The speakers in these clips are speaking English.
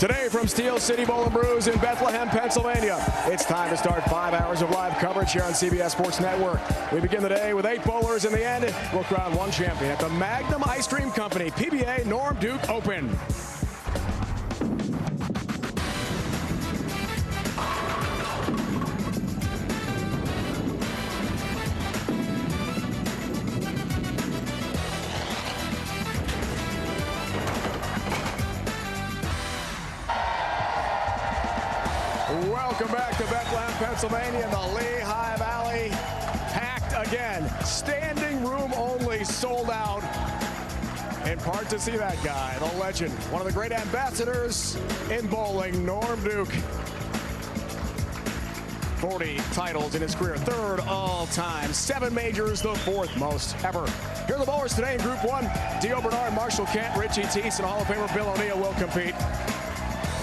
Today from Steel City Bowl & Brews in Bethlehem, Pennsylvania, it's time to start 5 hours of live coverage here on CBS Sports Network. We begin the day with 8 bowlers. In the end, we'll crown one champion at the Magnum Ice Cream Company PBA Norm Duke Open. Welcome back to Bethlehem, Pennsylvania, in the Lehigh Valley. Packed again. Standing room only, sold out. In part to see that guy, the legend, one of the great ambassadors in bowling, Norm Duke. 40 titles in his career, 3rd all time. 7 majors, the 4th most ever. Here are the bowlers today in Group 1. Dio Bernard, Marshall Kent, Richie Teese, and Hall of Famer Bill O'Neill will compete.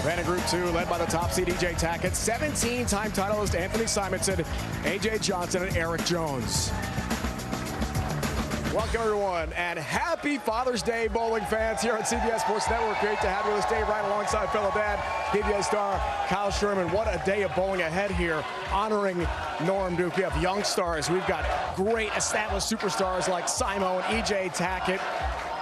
Then in Group 2, led by the top seed E.J. Tackett, 17-time titleist Anthony Simonson, A.J. Johnson, and Eric Jones. Welcome, everyone, and happy Father's Day, bowling fans, here on CBS Sports Network. Great to have you with us, Dave, right alongside fellow dad, PBA star Kyle Sherman. What a day of bowling ahead here, honoring Norm Duke. We have young stars. We've got great established superstars like Simo and E.J. Tackett.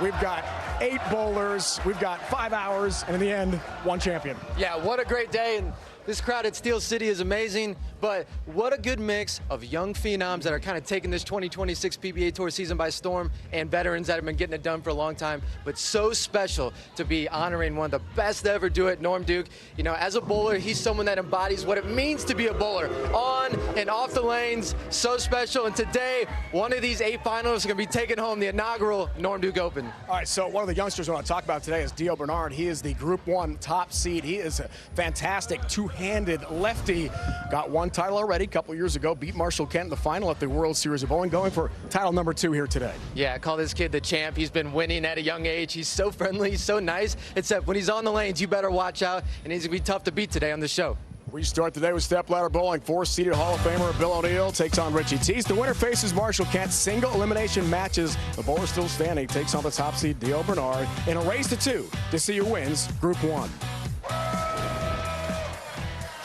We've got 8 bowlers, we've got 5 hours, and in the end, one champion. Yeah, what a great day, and this crowd at Steel City is amazing, but what a good mix of young phenoms that are kind of taking this 2026 PBA Tour season by storm, and veterans that have been getting it done for a long time, but so special to be honoring one of the best to ever do it, Norm Duke. You know, as a bowler, he's someone that embodies what it means to be a bowler, on and off the lanes, so special, and today, one of these 8 finalists are going to be taking home the inaugural Norm Duke Open. All right, so one of the youngsters I want to talk about today is Dio Bernard. He is the Group 1 top seed. He is a fantastic two-handed lefty. Got 1 title already a couple years ago. Beat Marshall Kent in the final at the World Series of Bowling. Going for title number 2 here today. Yeah, I call this kid the champ. He's been winning at a young age. He's so friendly, so nice. Except when he's on the lanes, you better watch out, and he's going to be tough to beat today on the show. We start today with Stepladder Bowling. 4-seeded Hall of Famer Bill O'Neill takes on Richie Teese. The winner faces Marshall Kent. Single elimination matches. The bowler still standing takes on the top seed Dio Bernard in a race to 2 to see who wins Group 1.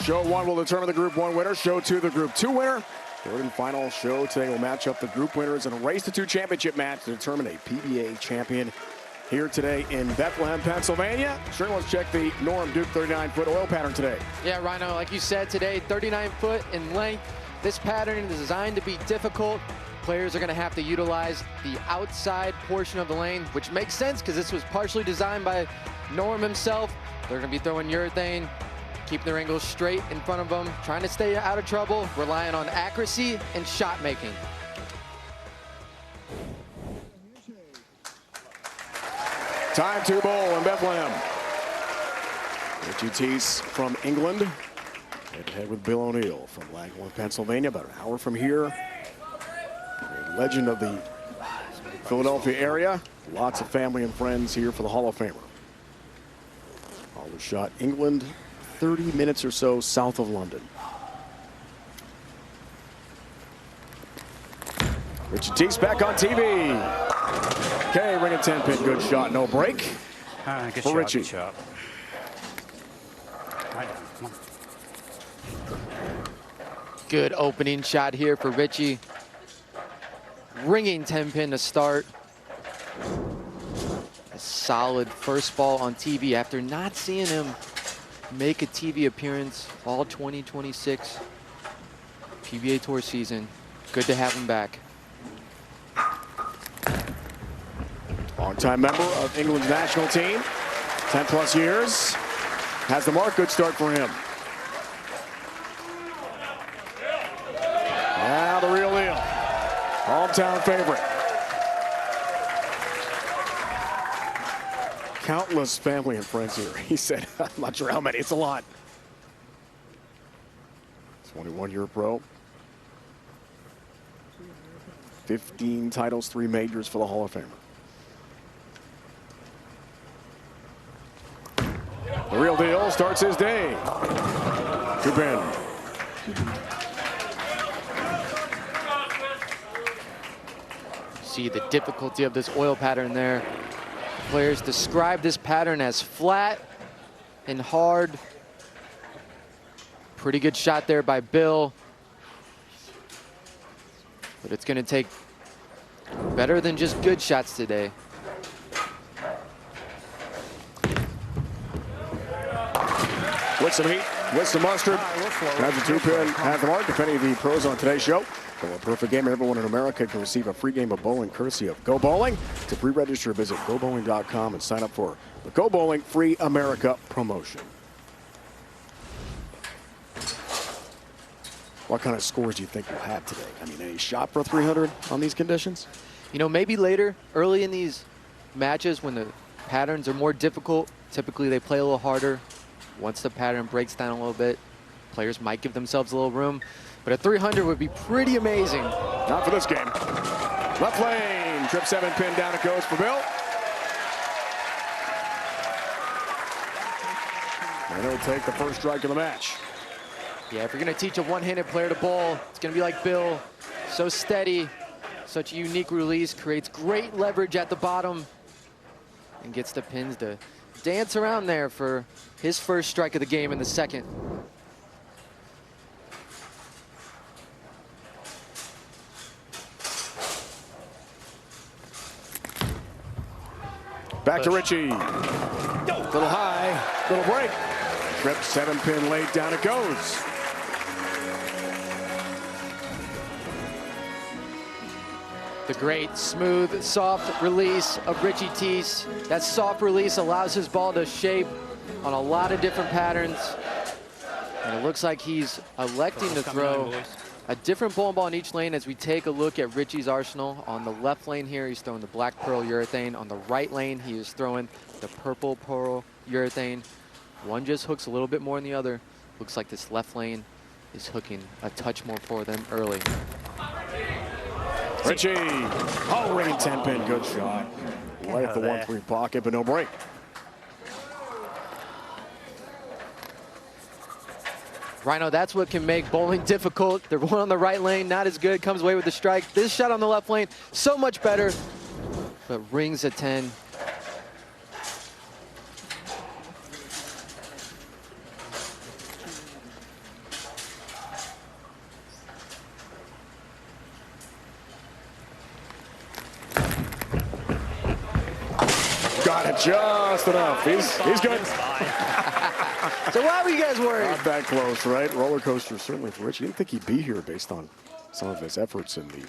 Show 1 will determine the Group 1 winner. Show 2 the Group 2 winner. 3rd and final show today will match up the group winners in a race to 2 championship match to determine a PBA champion. Here today in Bethlehem, Pennsylvania. Sure, let's check the Norm Duke 39-foot oil pattern today. Yeah, Rhino, like you said today, 39 foot in length. This pattern is designed to be difficult. Players are going to have to utilize the outside portion of the lane, which makes sense because this was partially designed by Norm himself. They're going to be throwing urethane, keeping their angles straight in front of them, trying to stay out of trouble, relying on accuracy and shot making. Time to bowl in Bethlehem. Richie Teese from England. Head-to-head with Bill O'Neill from Magnum, Pennsylvania, about an hour from here. A legend of the Philadelphia area. Lots of family and friends here for the Hall of Famer. Ball was shot England, 30 minutes or so south of London. Richie Teese back on TV. Okay, ring a 10-pin, good shot, no break. Good for shot, Richie. Good shot. Good opening shot here for Richie. Ringing 10-pin to start. A solid first ball on TV after not seeing him make a TV appearance all 2026 PBA Tour season. Good to have him back. Longtime member of England's national team, 10+ years. Has the mark, good start for him. Now the real deal. Hometown favorite. Countless family and friends here. He said, I'm not sure how many, it's a lot. 21-year pro. 15 titles, 3 majors for the Hall of Famer. The real deal starts his day. Good bend. See the difficulty of this oil pattern there. Players describe this pattern as flat, and hard. Pretty good shot there by Bill. But it's going to take better than just good shots today. With some heat, with some mustard. Has a 2-pin at the mark. If any of the pros on today's show for a perfect game, everyone in America can receive a free game of bowling courtesy of Go Bowling. To pre-register, visit GoBowling.com and sign up for the Go Bowling Free America promotion. What kind of scores do you think we'll have today? I mean, any shot for 300 on these conditions? You know, maybe later, early in these matches when the patterns are more difficult, typically they play a little harder. Once the pattern breaks down a little bit, players might give themselves a little room. But a 300 would be pretty amazing. Not for this game. Left lane, trip 7-pin, down it goes for Bill. And he'll take the first strike of the match. Yeah, if you're going to teach a one-handed player to bowl, it's going to be like Bill. So steady, such a unique release, creates great leverage at the bottom, and gets the pins to dance around there for his first strike of the game in the second. Back to Richie. Little high, little break. Trip 7-pin late, down it goes. The great, smooth, soft release of Richie Teese. That soft release allows his ball to shape on a lot of different patterns. And it looks like he's electing to throw a different bowling ball in each lane as we take a look at Richie's arsenal. On the left lane here, he's throwing the black pearl urethane. On the right lane, he is throwing the purple pearl urethane. One just hooks a little bit more than the other. Looks like this left lane is hooking a touch more for them early. Richie, ring 10-pin, good shot. Right at the 1-3 pocket, but no break. Rhino, that's what can make bowling difficult. The one on the right lane, not as good, comes away with the strike. This shot on the left lane, so much better, but rings a 10. Got it just enough. He's good. So why were you guys worried? Not that close, right? Roller coaster certainly for Rich. You didn't think he'd be here based on some of his efforts in the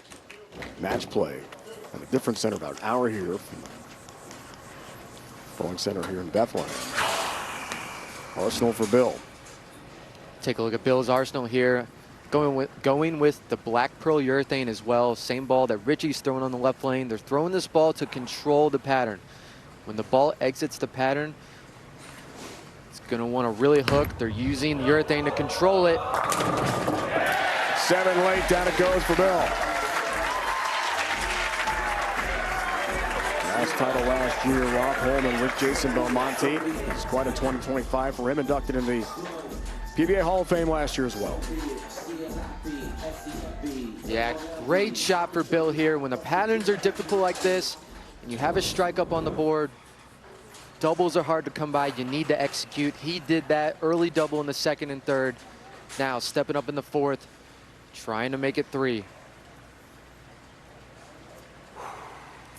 match play. At a different center, about an hour here from the bowling center here in Bethlehem. Arsenal for Bill. Take a look at Bill's arsenal here. Going with the black pearl urethane as well. Same ball that Richie's throwing on the left lane. They're throwing this ball to control the pattern. When the ball exits the pattern, it's going to want to really hook. They're using the urethane to control it. 7 late, down it goes for Bill. Last title last year, Rob Holman with Jason Belmonte. It's quite a 2025 for him, inducted in the PBA Hall of Fame last year as well. Yeah, great shot for Bill here. When the patterns are difficult like this, and you have a strike up on the board, doubles are hard to come by. You need to execute. He did that early double in the second and third. Now stepping up in the fourth, trying to make it 3.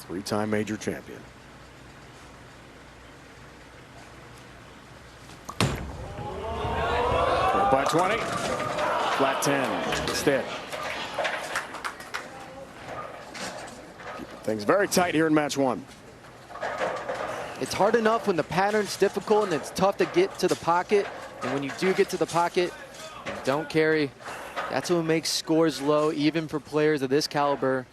3-time major champion. By 20, flat 10 instead. Keeping things very tight here in match 1. It's hard enough when the pattern's difficult and it's tough to get to the pocket. And when you do get to the pocket and don't carry, that's what makes scores low, even for players of this caliber.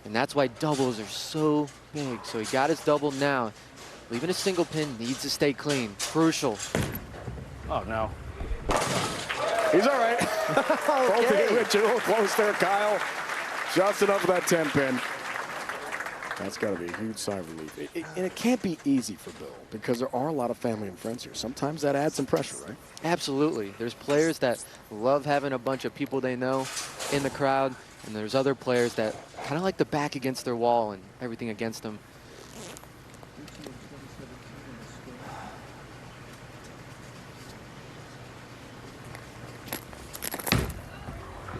And that's why doubles are so big. So he got his double now. Leaving a single pin needs to stay clean. Crucial. Oh, no. He's all right. Okay. Rich, a little close there, Kyle. Just enough of that 10-pin. That's got to be a huge sigh of relief. And it can't be easy for Bill because there are a lot of family and friends here. Sometimes that adds some pressure, right? Absolutely. There's players that love having a bunch of people they know in the crowd, and there's other players that kind of like the back against their wall and everything against them.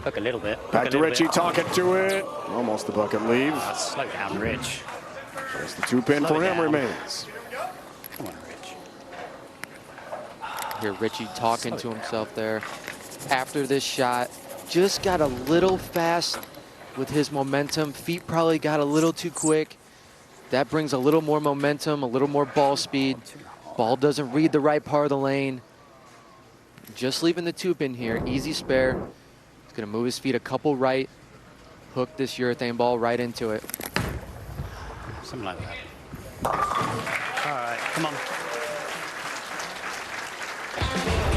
Hook a little bit. Back to Richie, talking to it. Almost the bucket leave. Slow down, Rich. Just the 2-pin for him remains. Come on, Rich. Hear Richie talking to himself there after this shot. Just got a little fast with his momentum. Feet probably got a little too quick. That brings a little more momentum, a little more ball speed. Ball doesn't read the right part of the lane. Just leaving the 2-pin here, easy spare. He's gonna move his feet a couple right, hook this urethane ball right into it. Something like that. All right, come on.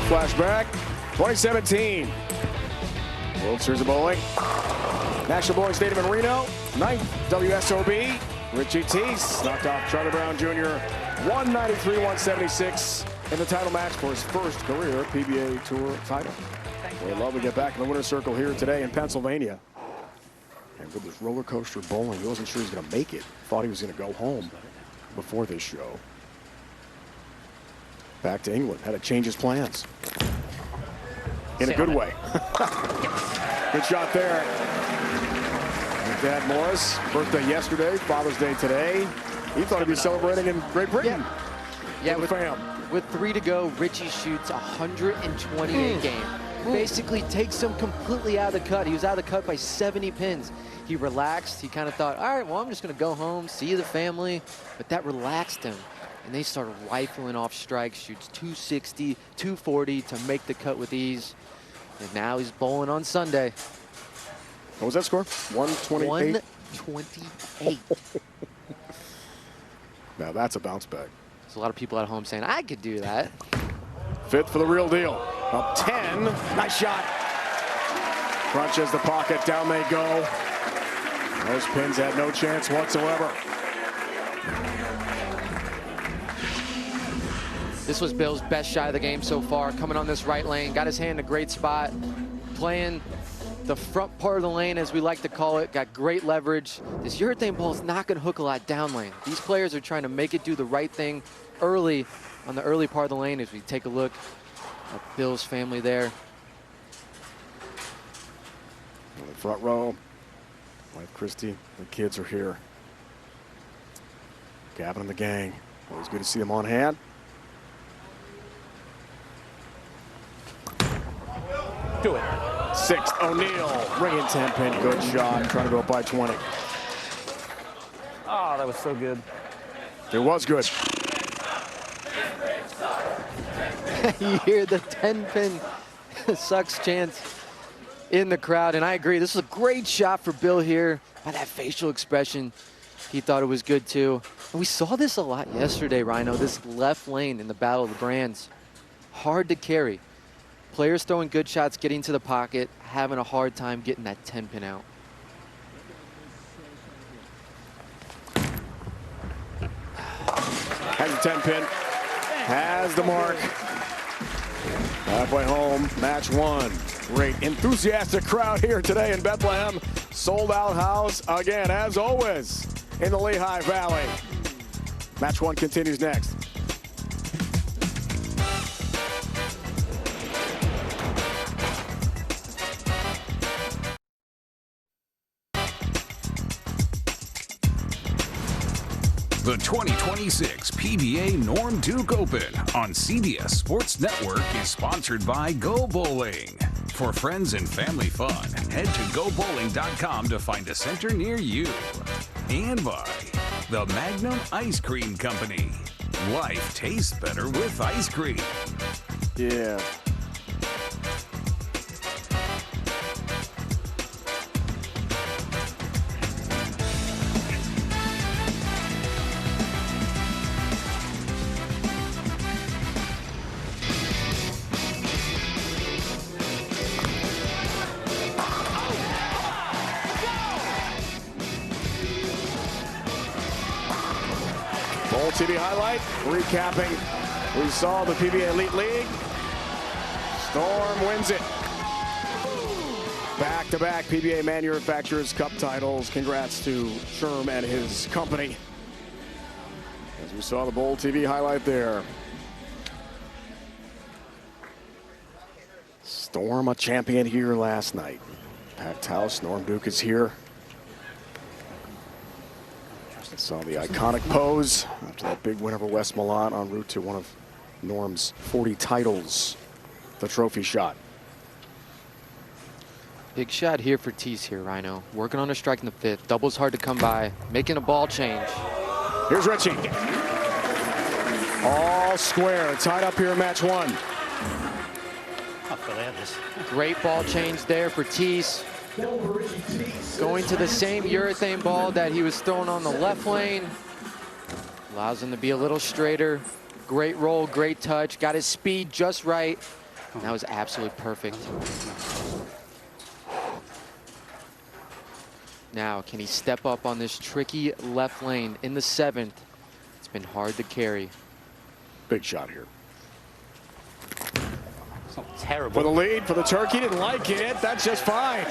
Flashback, 2017. World Series of Bowling. National Bowling Stadium in Reno, 9th WSOB. Richie Teese knocked off Charlie Brown Jr. 193-176 in the title match for his first career PBA Tour title. We'd love to get back in the winner's circle here today in Pennsylvania. And with this roller coaster bowling, he wasn't sure he was going to make it. Thought he was going to go home before this show. Back to England, had to change his plans. In a good way. Good shot there. And Dad Morris, birthday yesterday, Father's Day today. He thought he'd be celebrating in Great Britain. Yeah, with 3 to go, Richie shoots 128 game. Basically takes him completely out of the cut. He was out of the cut by 70 pins. He relaxed. He kind of thought, all right, well, I'm just going to go home, see the family. But that relaxed him. And they started rifling off strikes, shoots 260, 240 to make the cut with ease. And now he's bowling on Sunday. What was that score? 128? 128. Now that's a bounce back. There's a lot of people at home saying, I could do that. 5th for the real deal. Up 10. Nice shot. Crunches the pocket. Down they go. Those pins had no chance whatsoever. This was Bill's best shot of the game so far. Coming on this right lane. Got his hand in a great spot. Playing the front part of the lane, as we like to call it. Got great leverage. This urethane ball is not going to hook a lot down lane. These players are trying to make it do the right thing early on the early part of the lane. As we take a look at Bill's family there. In the front row, wife Christy, the kids are here. Gavin and the gang. Always good to see them on hand. Do it. 6th, O'Neal, ringing 10-pin, good shot, trying to go up by 20. Oh, that was so good. It was good. You hear the 10-pin sucks chance in the crowd, and I agree. This is a great shot for Bill here. By that facial expression, he thought it was good too. And we saw this a lot yesterday, Rhino. This left lane in the Battle of the Brands, hard to carry. Players throwing good shots, getting to the pocket, having a hard time getting that 10-pin out. Has the 10-pin, has the mark. Halfway home, match 1. Great enthusiastic crowd here today in Bethlehem. Sold out house again, as always, in the Lehigh Valley. Match 1 continues next. The 2026 PBA Norm Duke Open on CBS Sports Network is sponsored by Go Bowling. For friends and family fun, head to gobowling.com to find a center near you. And by the Magnum Ice Cream Company. Life tastes better with ice cream. Yeah. Bowl TV highlight, recapping. We saw the PBA Elite League. Storm wins it. Back-to-back PBA Manufacturers Cup titles. Congrats to Sherm and his company. As we saw the Bowl TV highlight there. Storm a champion here last night. Packed house. Norm Duke is here. Saw the iconic pose after that big win over West Milan en route to one of Norm's 40 titles. The trophy shot. Big shot here for Teese here, Rhino. Working on a strike in the 5th. Double's hard to come by. Making a ball change. Here's Richie. All square. Tied up here in match 1. Great ball change there for Teese. Going to the same urethane ball that he was throwing on the left lane. Allows him to be a little straighter. Great roll, great touch. Got his speed just right. And that was absolutely perfect. Now, can he step up on this tricky left lane in the 7th? It's been hard to carry. Big shot here. Terrible. For the lead, for the Turkey. Didn't like it. That's just fine.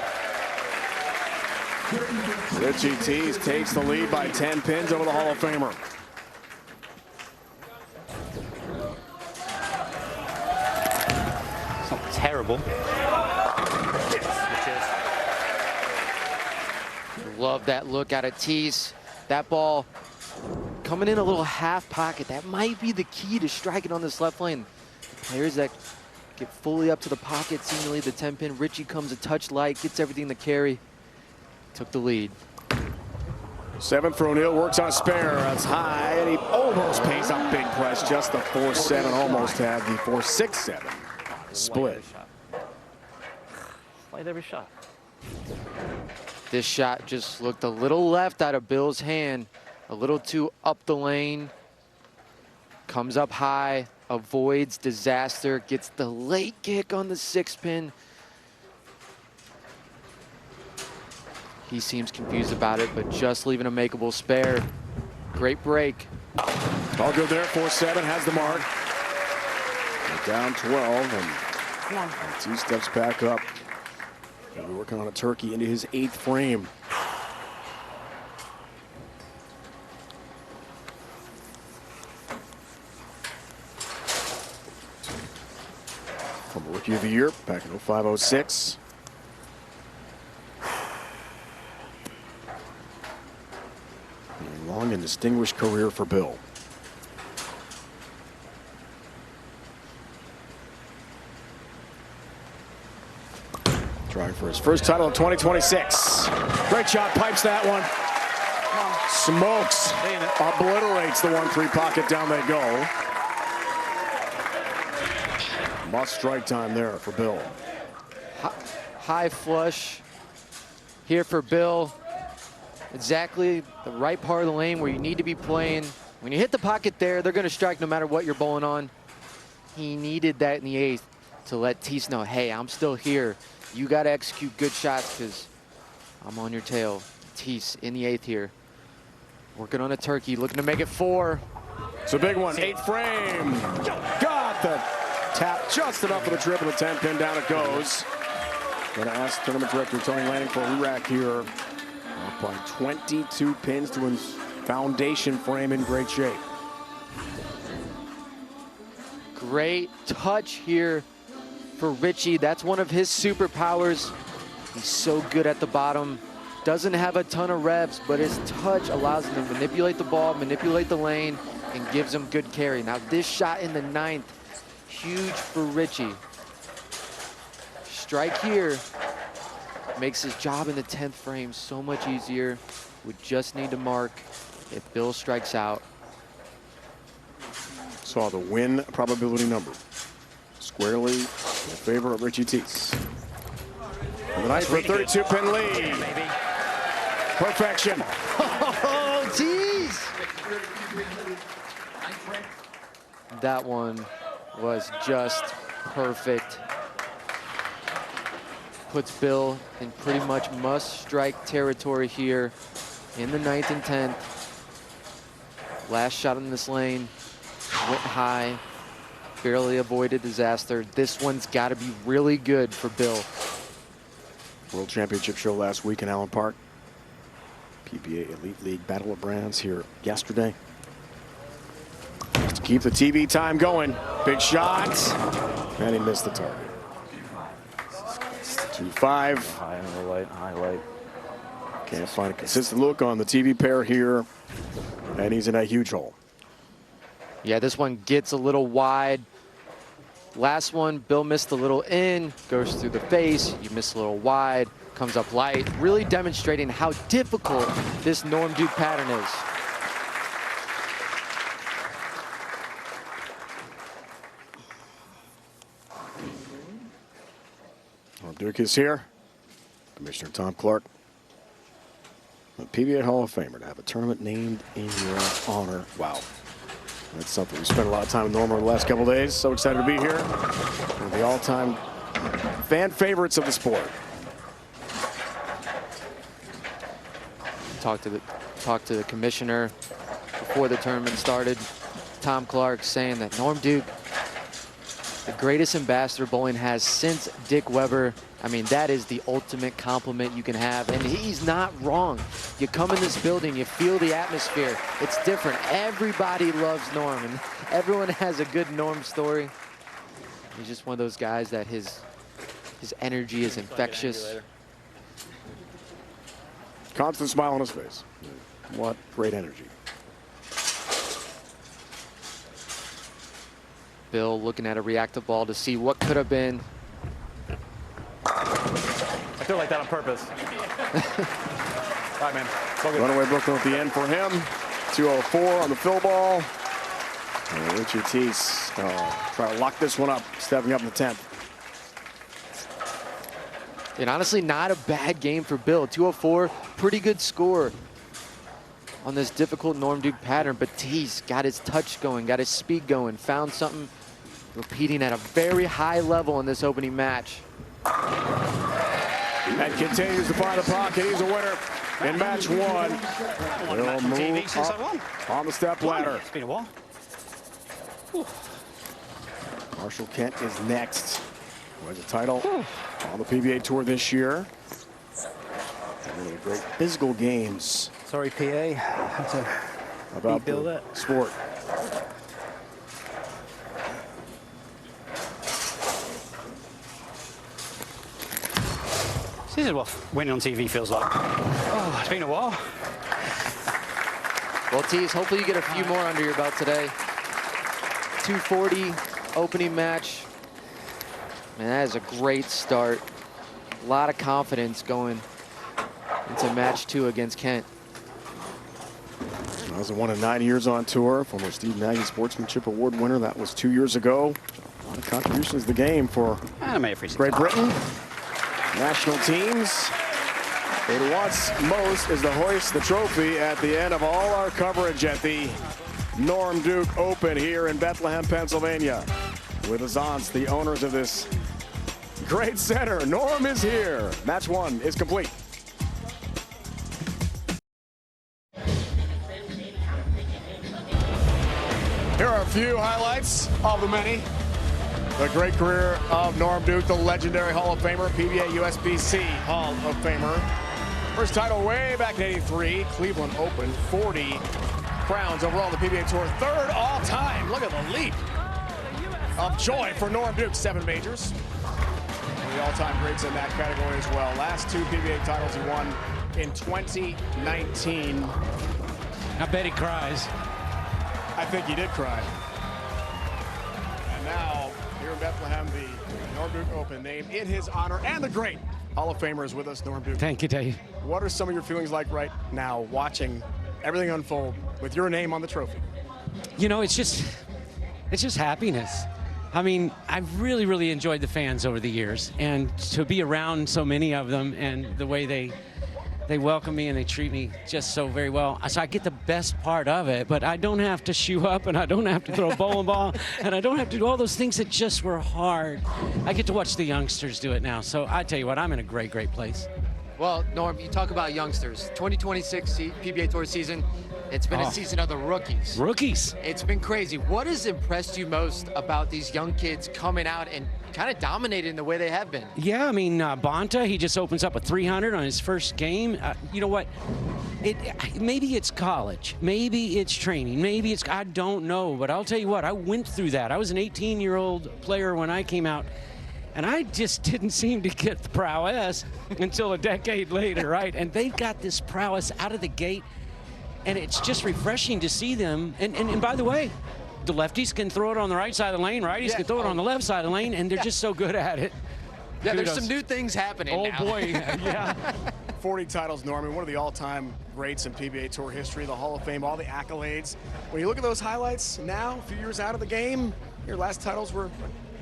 Richie Teese takes the lead by 10 pins over the Hall of Famer. It's not terrible. Love that look out of Teese. That ball coming in a little half pocket. That might be the key to striking on this left lane. Players that get fully up to the pocket, seemingly the 10 pin. Richie comes a touch light, gets everything to carry. Took the lead. 7th for O'Neal, works on a spare. That's high, and he almost pays up big press. Just the 4-7, almost had the 4-6-7 split. Light every shot. This shot just looked a little left out of Bill's hand. A little too up the lane. Comes up high, avoids disaster, gets the late kick on the 6 pin. He seems confused about it, but just leaving a makeable spare. Great break. All good there. 4-7 has the mark. They're down 12, and T steps back up. He'll be working on a Turkey into his 8th frame. From Rookie of the Year back in 05-06. A long and distinguished career for Bill. Trying for his first title in 2026. Great shot, pipes that one. Smokes, obliterates the 1-3 pocket, down they go. Must strike time there for Bill. High flush here for Bill. Exactly the right part of the lane where you need to be playing. When you hit the pocket there, they're going to strike no matter what you're bowling on. He needed that in the 8th to let Teese know, hey, I'm still here. You got to execute good shots because I'm on your tail. Teese in the 8th here. Working on a Turkey, looking to make it 4. It's a big one, 8th frame. Got the tap just enough for the trip of the 10 pin, down it goes. Going to ask tournament director Tony Lanning for a re-rack here. Up by 22 pins to his foundation frame, in great shape. Great touch here for Richie. That's one of his superpowers. He's so good at the bottom. Doesn't have a ton of reps, but his touch allows him to manipulate the ball, manipulate the lane, and gives him good carry. Now this shot in the 9th, huge for Richie. Strike here makes his job in the 10th frame so much easier. Would just need to mark if Bill strikes out. Saw the win probability number squarely in favor of Richie Teese. And the 9th for a 32 pin lead. Perfection. Oh, Teese! That one was just perfect. Puts Bill in pretty much must-strike territory here in the 9th and 10th. Last shot in this lane went high, barely avoided disaster. This one's got to be really good for Bill. World Championship show last week in Allen Park. PBA Elite League Battle of Brands here yesterday. Just to keep the TV time going. Big shot. And he missed the target. 2-5. High and low light, high light. Can't find a consistent look on the TV pair here. And he's in a huge hole. Yeah, this one gets a little wide. Last one, Bill missed a little in, goes through the face. You miss a little wide, comes up light. Really demonstrating how difficult this Norm Duke pattern is. Norm Duke is here. Commissioner Tom Clark, a PBA Hall of Famer, to have a tournament named in your honor. Wow. That's something. We spent a lot of time with Norm over the last couple of days. So excited to be here. One of the all-time fan favorites of the sport. Talked to the commissioner before the tournament started. Tom Clark saying that Norm Duke, the greatest ambassador bowling has since Dick Weber. I mean, that is the ultimate compliment you can have, and he's not wrong. You come in this building, you feel the atmosphere. It's different. Everybody loves Norm, and everyone has a good Norm story. He's just one of those guys that his energy is infectious. Constant smile on his face. What great energy. Bill looking at a reactive ball to see what could have been. I feel like that on purpose. All right, man. Runaway Brooklyn at the end for him. 204 on the fill ball. And Richie Teese trying to lock this one up, stepping up in the 10th. And honestly, not a bad game for Bill. 204, pretty good score on this difficult Norm Duke pattern. But Teese got his touch going, got his speed going, found something repeating at a very high level in this opening match. And continues to find the pocket. He's a winner in match one. He'll move up on the step ladder. It's been a while. Marshall Kent is next. Who has a title on the PBA Tour this year. One of the great physical games. Sorry, PA. Had to about rebuild the it. sport. This is what winning on TV feels like. Oh, it's been a while. Well, Teese, hopefully you get a few more under your belt today. 240 opening match. Man, that is a great start. A lot of confidence going into match 2 against Kent. That was one in 9 years on tour. Former Steve Nagy Sportsmanship Award winner. That was 2 years ago. A lot of contributions to the game for Great Britain. National teams. But what's most is to hoist the trophy at the end of all our coverage at the Norm Duke Open here in Bethlehem, Pennsylvania. With his aunts, the owners of this great center. Norm is here. Match 1 is complete. Here are a few highlights of the many. The great career of Norm Duke, the legendary Hall of Famer, PBA USBC Hall of Famer. First title way back in '83, Cleveland Open, 40 crowns overall on the PBA Tour. Third all time. Look at the leap of joy for Norm Duke, 7 majors. One of the all-time greats in that category as well. Last 2 PBA titles he won in 2019. I bet he cries. I think he did cry. And now, here in Bethlehem, the Norm Duke Open named in his honor, and the great Hall of Famer is with us, Norm Duke. Thank you, Dave. What are some of your feelings like right now, watching everything unfold with your name on the trophy? You know, it's just happiness. I mean, I've really, really enjoyed the fans over the years, and to be around so many of them and the way they welcome me and they treat me just so very well. So I get the best part of it, but I don't have to shoe up, and I don't have to throw a bowling ball, and I don't have to do all those things that just were hard. I get to watch the youngsters do it now. So I tell you what, I'm in a great, great place. Well, Norm, you talk about youngsters. 2026 PBA Tour season, it's been a season of the rookies. Rookies. It's been crazy. What has impressed you most about these young kids coming out and kind of dominating the way they have been? Yeah, I mean, Bonta, he just opens up a 300 on his first game. You know what? Maybe it's college. Maybe it's training. Maybe it's, I don't know. But I'll tell you what, I went through that. I was an 18-year-old player when I came out. And I just didn't seem to get the prowess until a decade later, right? And they've got this prowess out of the gate, and it's just refreshing to see them. And by the way, the lefties can throw it on the right side of the lane, righties can throw it on the left side of the lane, and they're just so good at it. Yeah, Kudos. there's some new things happening now. Oh, boy, yeah. 40 titles, Norman, one of the all-time greats in PBA Tour history, the Hall of Fame, all the accolades. When you look at those highlights now, a few years out of the game, your last titles were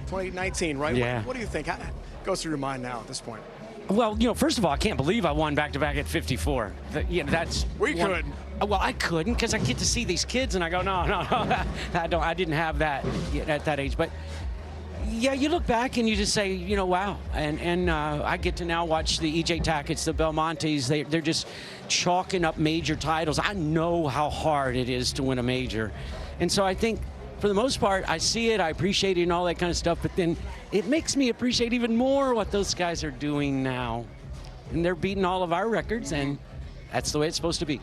2019, right? Yeah. What do you think? How goes through your mind now at this point? Well, you know, first of all, I can't believe I won back-to-back at 54. That's We one, could. Well, I couldn't because I get to see these kids, and I go, no, I didn't have that at that age. But yeah, you look back and you just say, you know, wow. And I get to now watch the E.J. Tackett's, the Belmontes. They're just chalking up major titles. I know how hard it is to win a major, and so I think, for the most part, I see it, I appreciate it and all that kind of stuff, but then it makes me appreciate even more what those guys are doing now. And they're beating all of our records, and that's the way it's supposed to be.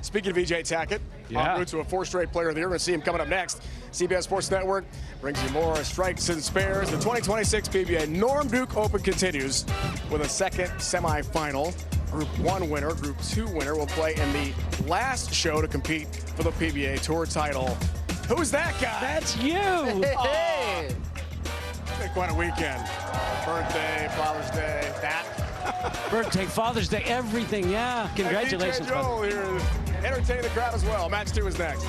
Speaking of E.J. Tackett, Yeah. en route to a 4th straight player of the year. We're going to see him coming up next. CBS Sports Network brings you more strikes and spares. The 2026 PBA Norm Duke Open continues with a second semifinal. Group 1 winner, Group 2 winner will play in the last show to compete for the PBA Tour title. Who's that guy? That's you! Hey. Quite a weekend. Birthday, Father's Day, that. Birthday, Father's Day, everything, yeah. Congratulations. And DJ Joel here, entertaining the crowd as well. Match 2 is next.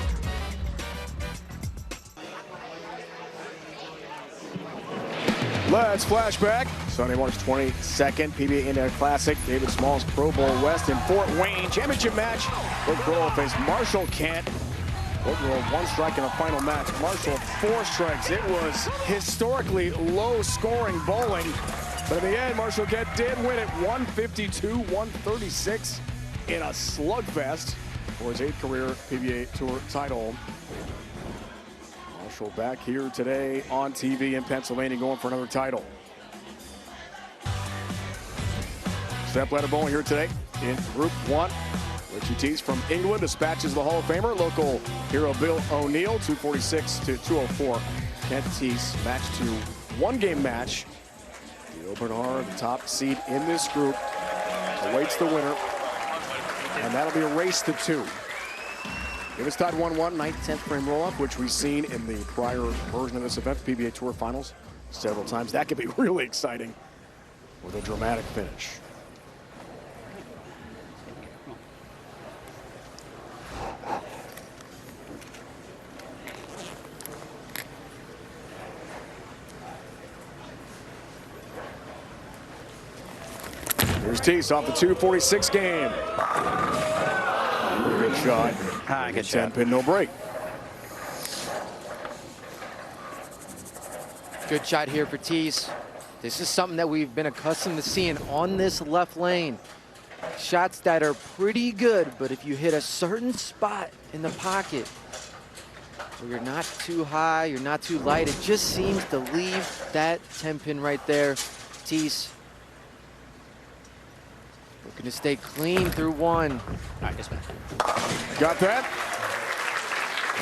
Let's flashback. Sunday, March 22nd, PBA India Classic. David Small's Pro Bowl West in Fort Wayne. Championship match. Brooke Burrow faced Marshall Kent. Brooke Burrow 1 strike in the final match. Marshall 4 strikes. It was historically low-scoring bowling. But in the end, Marshall Kent did win it 152-136 in a slugfest for his 8th career PBA Tour title. Marshall back here today on TV in Pennsylvania going for another title. Stepladder bowling here today in Group 1. Richie Teese from England dispatches the Hall of Famer, local hero Bill O'Neill, 246-204. Kent Teese match to 1-game match. Theo Bernard, the top seed in this group, awaits the winner, and that'll be a race to 2. It was tied 1-1, 9th, 10th frame roll-up, which we've seen in the prior version of this event, PBA Tour Finals, several times. That could be really exciting with a dramatic finish. Here's Teese off the 246 game. Good shot. Good shot. 10-pin, no break. Good shot here for Teese. This is something that we've been accustomed to seeing on this left lane. Shots that are pretty good, but if you hit a certain spot in the pocket where you're not too high, you're not too light, it just seems to leave that 10-pin right there. Teese looking to stay clean through 1. All right, this one. Got that?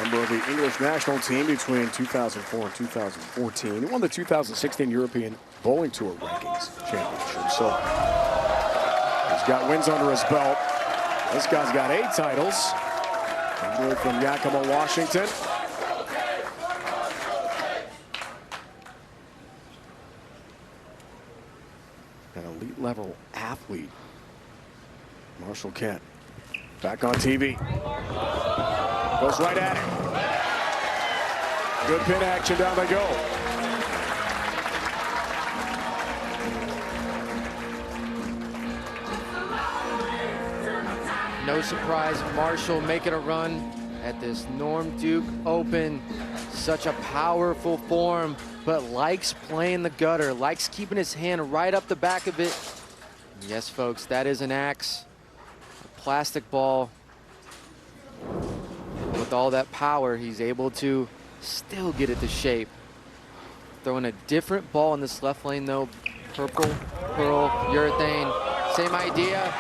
Member of the English national team between 2004 and 2014. He won the 2016 European Bowling Tour Rankings Championship. So he's got wins under his belt. This guy's got 8 titles. Enjoyed from Yakima, Washington. An elite level athlete. Marshall Kent back on TV. Goes right at it. Good pin action, down they go. No surprise, Marshall making a run at this Norm Duke Open. Such a powerful form, but likes playing the gutter, likes keeping his hand right up the back of it. Yes, folks, that is an axe. A plastic ball. With all that power, he's able to still get it to shape. Throwing a different ball in this left lane, though. Purple, pearl, urethane. Same idea,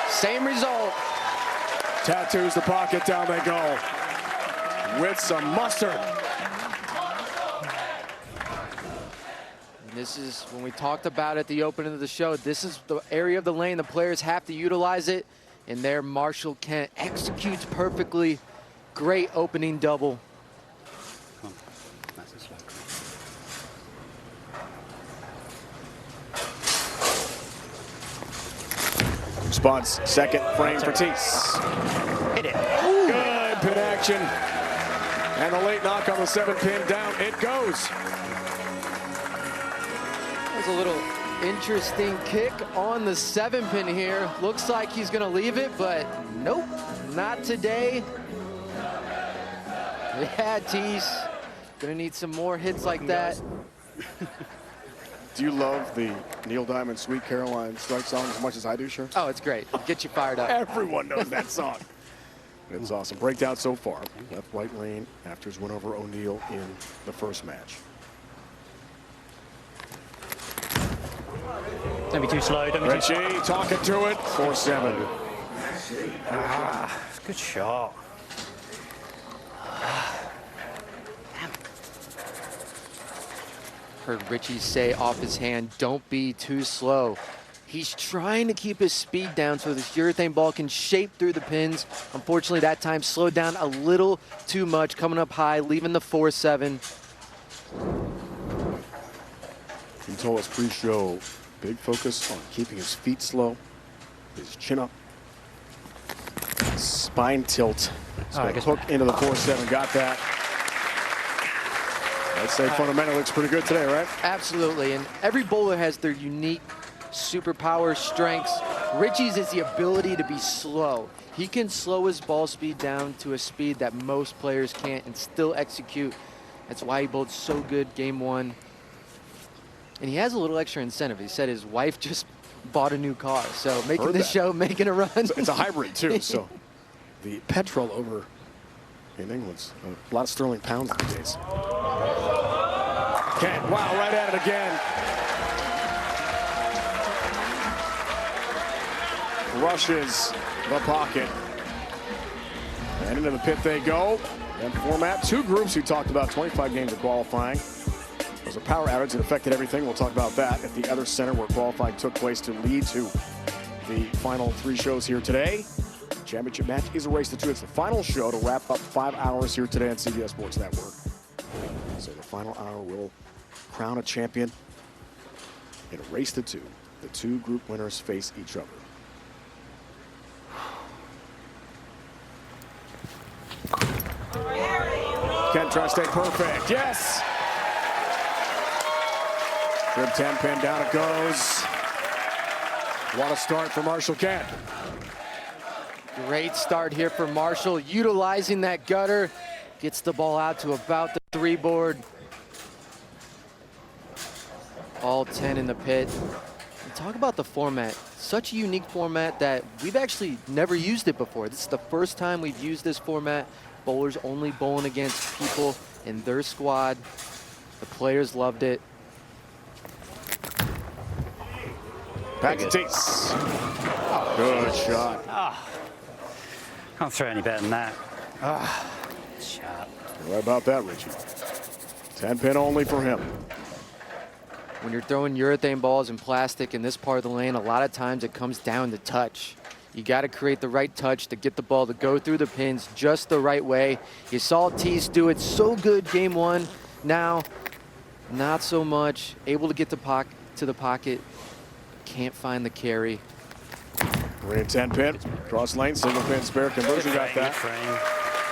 same result. Tattoos the pocket, down they go. With some mustard. this is when we talked about at the opening of the show. This is the area of the lane the players have to utilize it. And there, Marshall Kent executes perfectly. Great opening double. Response, second frame for Teese. Hit it. Good pin action. And the late knock on the 7-pin down. It goes. There's a little interesting kick on the 7-pin here. Looks like he's going to leave it, but nope, not today. Yeah, Teese. Going to need some more hits like that. Do you love the Neil Diamond Sweet Caroline strike song as much as I do, sure? Oh, it's great. Get you fired up. Everyone knows that song. It's awesome. Breakdown so far. Left right lane after his win over O'Neal in the first match. Don't be too slow. Don't be too slow. Richie talking to it. 4-7. Good shot. Heard Richie say off his hand, don't be too slow. He's trying to keep his speed down so this urethane ball can shape through the pins. Unfortunately, that time slowed down a little too much, coming up high, leaving the 4-7. He told us pre-show, big focus on keeping his feet slow, his chin up, spine tilt. So hook into the 4-7, got that. I'd say fundamentally looks pretty good today, right? Absolutely, and every bowler has their unique superpower strengths. Richie's is the ability to be slow. He can slow his ball speed down to a speed that most players can't and still execute. That's why he bowled so good game one. And he has a little extra incentive. He said his wife just bought a new car, so making this show, making a run. So it's a hybrid too, so the petrol over in England's a lot of sterling pounds these days. Kent, wow, right at it again. Rushes the pocket. And into the pit they go. And format, two groups who talked about 25 games of qualifying. There was a power outage that affected everything. We'll talk about that at the other center where qualifying took place to lead to the final three shows here today. The championship match is a race to 2. It's the final show to wrap up 5 hours here today on CBS Sports Network. So the final hour will crown a champion in a race to 2. The two group winners face each other. Kent trying to stay perfect. Yes! Good 10-pin, down it goes. What a start for Marshall Kent. Great start here for Marshall, utilizing that gutter. Gets the ball out to about the 3 board. All 10 in the pit. And talk about the format. Such a unique format that we've actually never used it before. This is the first time we've used this format. Bowlers only bowling against people in their squad. The players loved it. Back to Teese. Good shot. Can't throw any better than that. Shot. You're right about that, Richie. 10-pin only for him. When you're throwing urethane balls and plastic in this part of the lane, a lot of times it comes down to touch. You got to create the right touch to get the ball to go through the pins just the right way. You saw Teese do it so good game one. Now, not so much. Able to get to the pocket. Can't find the carry. 3 and 10-pin. Cross lane, single pin spare conversion. Got that.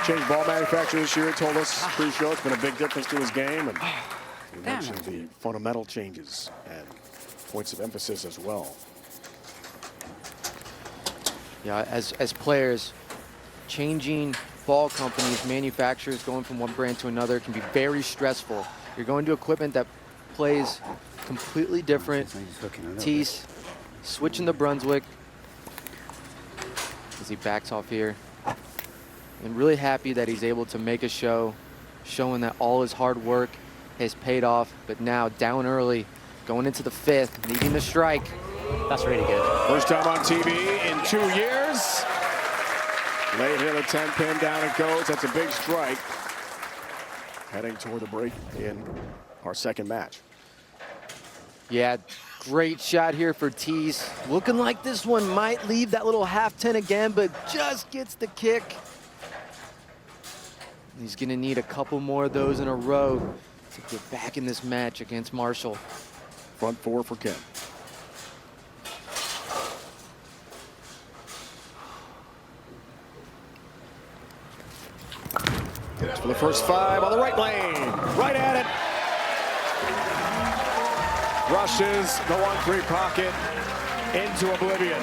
Changed ball manufacturer this year. Told us pre-show it's been a big difference to his game. And you mentioned the fundamental changes and points of emphasis as well. Yeah, as players, changing ball companies, manufacturers, going from one brand to another can be very stressful. You're going to equipment that plays completely different. Teese switching to Brunswick as he backs off here. And really happy that he's able to make a show, showing that all his hard work has paid off. But now down early, going into the 5th, needing the strike. That's really good. First time on TV in 2 years. Late hit a 10-pin, down it goes. That's a big strike. Heading toward the break in our second match. Yeah, great shot here for Tease. Looking like this one might leave that little half 10 again, but just gets the kick. He's gonna need a couple more of those in a row to get back in this match against Marshall. Front four for Kent. Gets for the first 5 on the right lane. Right at it. Rushes the 1-3 pocket into oblivion.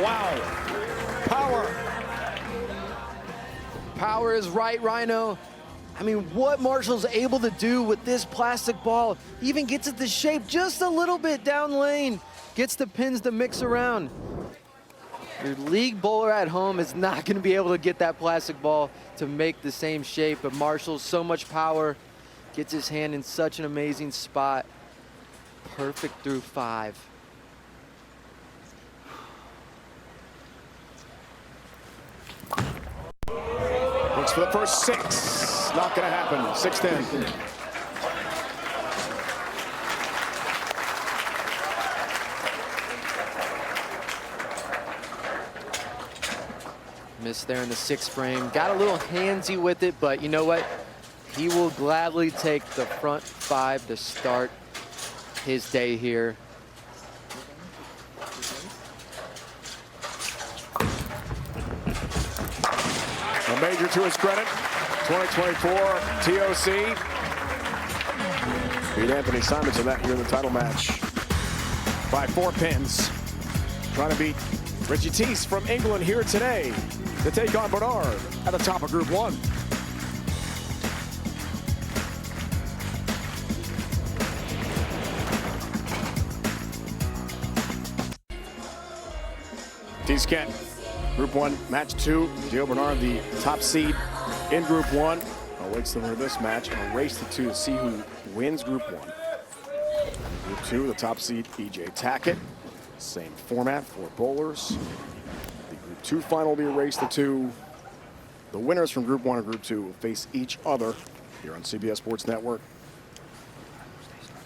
Wow. Power. Power is right, Rhino. I mean, what Marshall's able to do with this plastic ball, even gets it to shape just a little bit down lane, gets the pins to mix around. Your league bowler at home is not going to be able to get that plastic ball to make the same shape, but Marshall's so much power, gets his hand in such an amazing spot. Perfect through 5. Looks for the first 6. Not going to happen. 6-10. Missed there in the 6th frame. Got a little handsy with it, but you know what? He will gladly take the front 5 to start his day here. A major to his credit. 2024 TOC. Beat Anthony Simonson that year in the title match by 4 pins. Trying to beat Richie Teese from England here today to take on Bernard at the top of Group 1. Teese Kent, Group 1, Match 2. Gio Bernard, the top seed in Group 1, awaits the winner of this match and a race to 2 to see who wins Group 1. Group 2, the top seed, E.J. Tackett. Same format, 4 bowlers. The Group 2 final will be a race to 2. The winners from Group 1 and Group 2 will face each other here on CBS Sports Network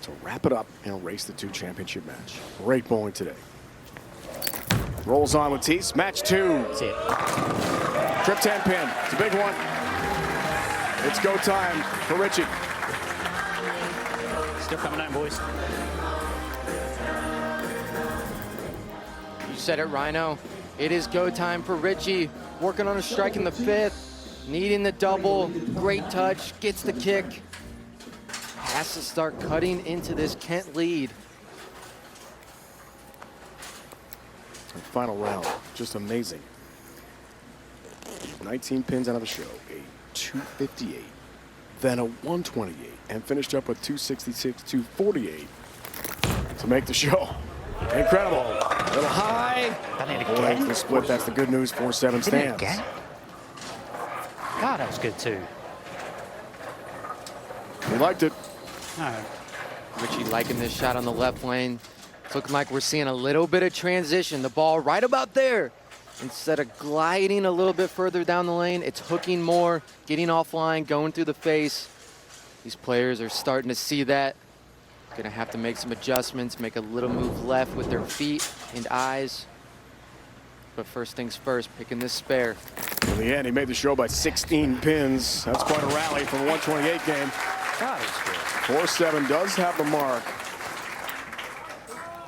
to wrap it up in a race to 2 championship match. Great bowling today. Rolls on with Teese. Match 2. That's it. Trip 10 pin. It's a big one. It's go time for Richie. Still coming out, boys. You said it, Rhino. It is go time for Richie. Working on a strike in the 5th. Needing the double. Great touch. Gets the kick. Has to start cutting into this Kent lead. Final round, just amazing. 19 pins out of the show, a 258, then a 128, and finished up with 266, 248 to make the show. Incredible. A little high. Boy, the split, that's the good news. 4-7 stands. God, that was good too. He liked it. No. Richie liking this shot on the left lane. It's looking like we're seeing a little bit of transition. The ball right about there. Instead of gliding a little bit further down the lane, it's hooking more, getting offline, going through the face. These players are starting to see that. Gonna have to make some adjustments, make a little move left with their feet and eyes. But first things first, picking this spare. In the end, he made the show by 16 pins. That's quite a rally from a 128 game. God, it's good. 4-7 does have the mark.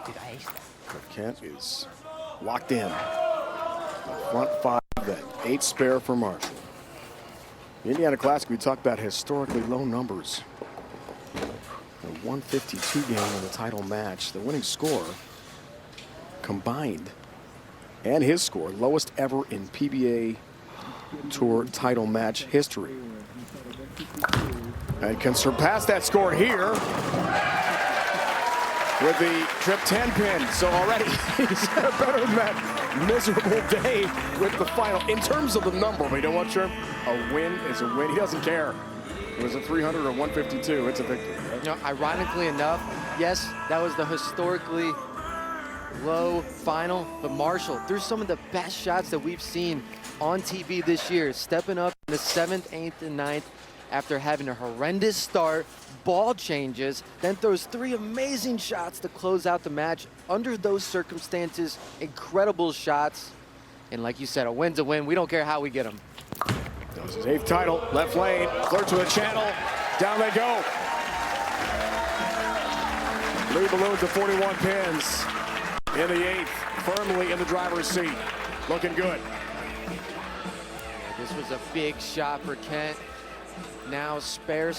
Did I ace? But Kent is locked in. The front 5, then 8 spare for Marshall. The Indiana Classic, we talked about historically low numbers. The 152 game in the title match, the winning score combined and his score, lowest ever in PBA Tour title match history. And can surpass that score here with the trip 10 pin. So already he's had a better than that miserable day with the final. In terms of the number, but you know what, Sherm? A win is a win. He doesn't care. It was a 300 or 152. It's a victory. Right? You know, ironically enough, yes, that was the historically low final, but Marshall, through some of the best shots that we've seen on TV this year, stepping up in the 7th, 8th, and 9th, after having a horrendous start, ball changes, then throws 3 amazing shots to close out the match. Under those circumstances, incredible shots. And like you said, a win's a win. We don't care how we get them. Does his 8th title, left lane, flirts with a channel, down they go. Blue balloons to 41 pins in the 8th, firmly in the driver's seat. Looking good. This was a big shot for Kent. Now spare.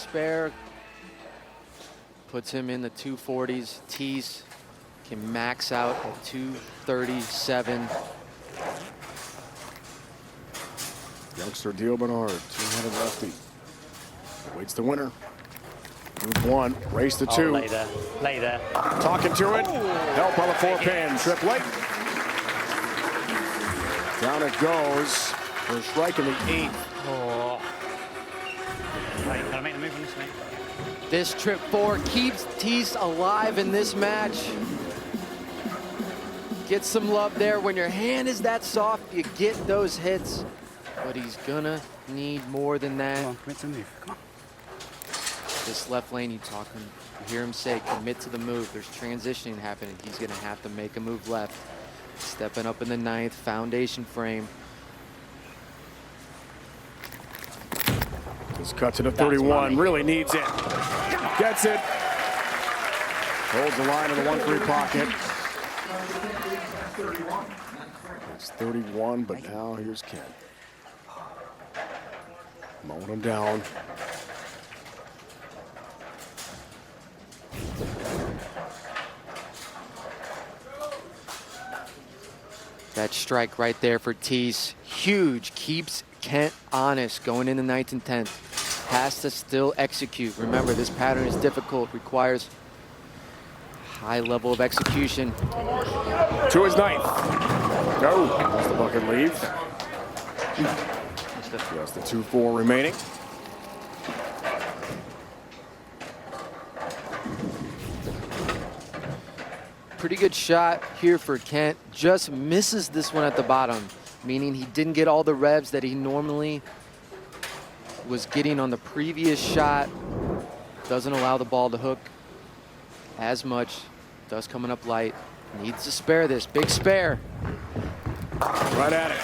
Puts him in the 240s. Tees can max out at 237. Youngster Dio Bernard, 200 lefty. Waits the winner. Move 1, race to 2. Lay there. Talking to it. Help on the 4-pin. Trip late. Down it goes. For a strike in the 8th. Oh. Right, can I make the move on this, mate? This trip 4 keeps Tees alive in this match. Get some love there. When your hand is that soft, you get those hits. But he's gonna need more than that. Come on, commit to the move. Come on. This left lane, you hear him say, commit to the move. There's transitioning happening. He's gonna have to make a move left. Stepping up in the 9th, foundation frame. This cuts it to 31, really needs it. Gets it. Holds the line in the 1-3 pocket. It's 31, but now here's Kent. Mowing him down. That strike right there for Tees, huge, keeps Kent honest going into 9th and 10th. Has to still execute. Remember, this pattern is difficult, requires high level of execution. To his 9th. Go. That's the bucket leave. Just the 2-4 remaining. Pretty good shot here for Kent. Just misses this one at the bottom, meaning he didn't get all the revs that he normally was getting on the previous shot. Doesn't allow the ball to hook as much. Does coming up light. Needs to spare this. Big spare. Right at it.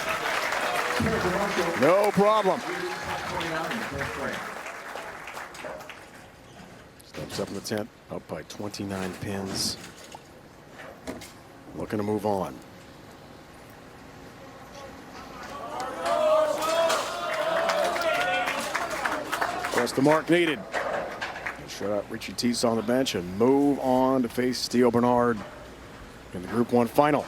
No problem. Steps up in the 10th, up by 29 pins. Looking to move on. That's the mark needed. Shut out Richie Tees on the bench and move on to face Dio Bernard in the Group 1 final.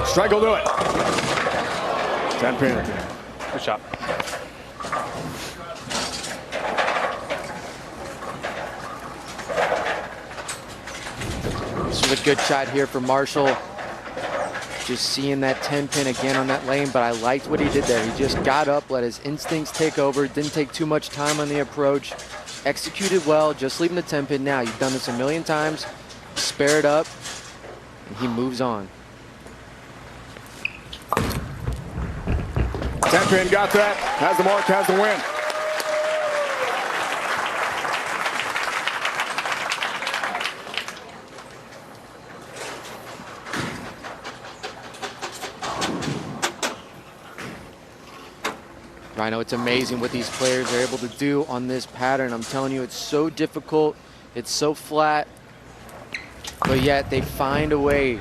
Strike will do it. 10-pin. Good shot. This was a good shot here for Marshall. Just seeing that 10-pin again on that lane, but I liked what he did there. He just got up, let his instincts take over, didn't take too much time on the approach, executed well, just leaving the 10-pin now. You've done this a million times, spare it up, and he moves on. 10-pin got that, has the mark, has the win. I know it's amazing what these players are able to do on this pattern. I'm telling you, it's so difficult, it's so flat, but yet they find a way.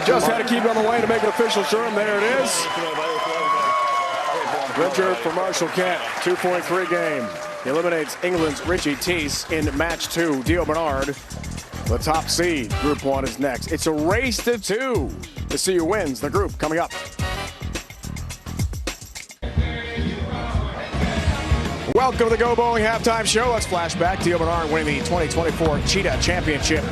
Just had to keep it on the way to make it official, Sherm. There it is. Richard for Marshall Kent, 2.3 game. He eliminates England's Richie Tees in match 2. Dio Bernard, the top seed. Group 1 is next. It's a race to 2 to see who wins the group coming up. Welcome to the Go Bowling Halftime Show. Let's flash back. Dio Bernard winning the 2024 Cheetah Championship.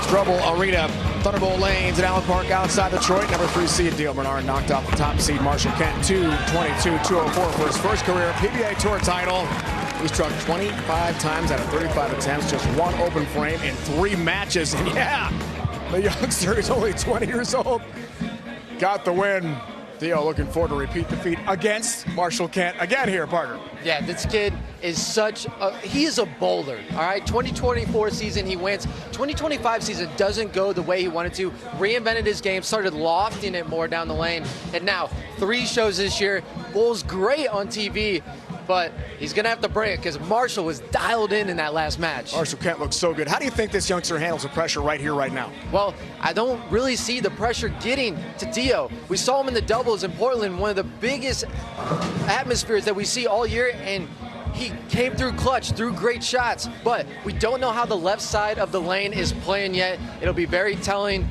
Strobel Arena, Thunderbolt Lanes at Allen Park outside Detroit. Number 3 seed Dio Bernard knocked off the top seed Marshall Kent 2:22.204 for his first career PBA Tour title. He struck 25 times out of 35 attempts, just 1 open frame in 3 matches. And yeah, the youngster is only 20 years old, got the win. Dio looking forward to repeat defeat against Marshall Kent again here, Parker. Yeah, this kid is he is a bowler, all right? 2024 season, he wins. 2025 season doesn't go the way he wanted to. Reinvented his game, started lofting it more down the lane. And now, 3 shows this year. Bowls great on TV, but he's going to have to bring it because Marshall was dialed in that last match. Marshall Kent looks so good. How do you think this youngster handles the pressure right here, right now? Well, I don't really see the pressure getting to Dio. We saw him in the doubles in Portland, one of the biggest atmospheres that we see all year, and he came through clutch, threw great shots, but we don't know how the left side of the lane is playing yet. It'll be very telling.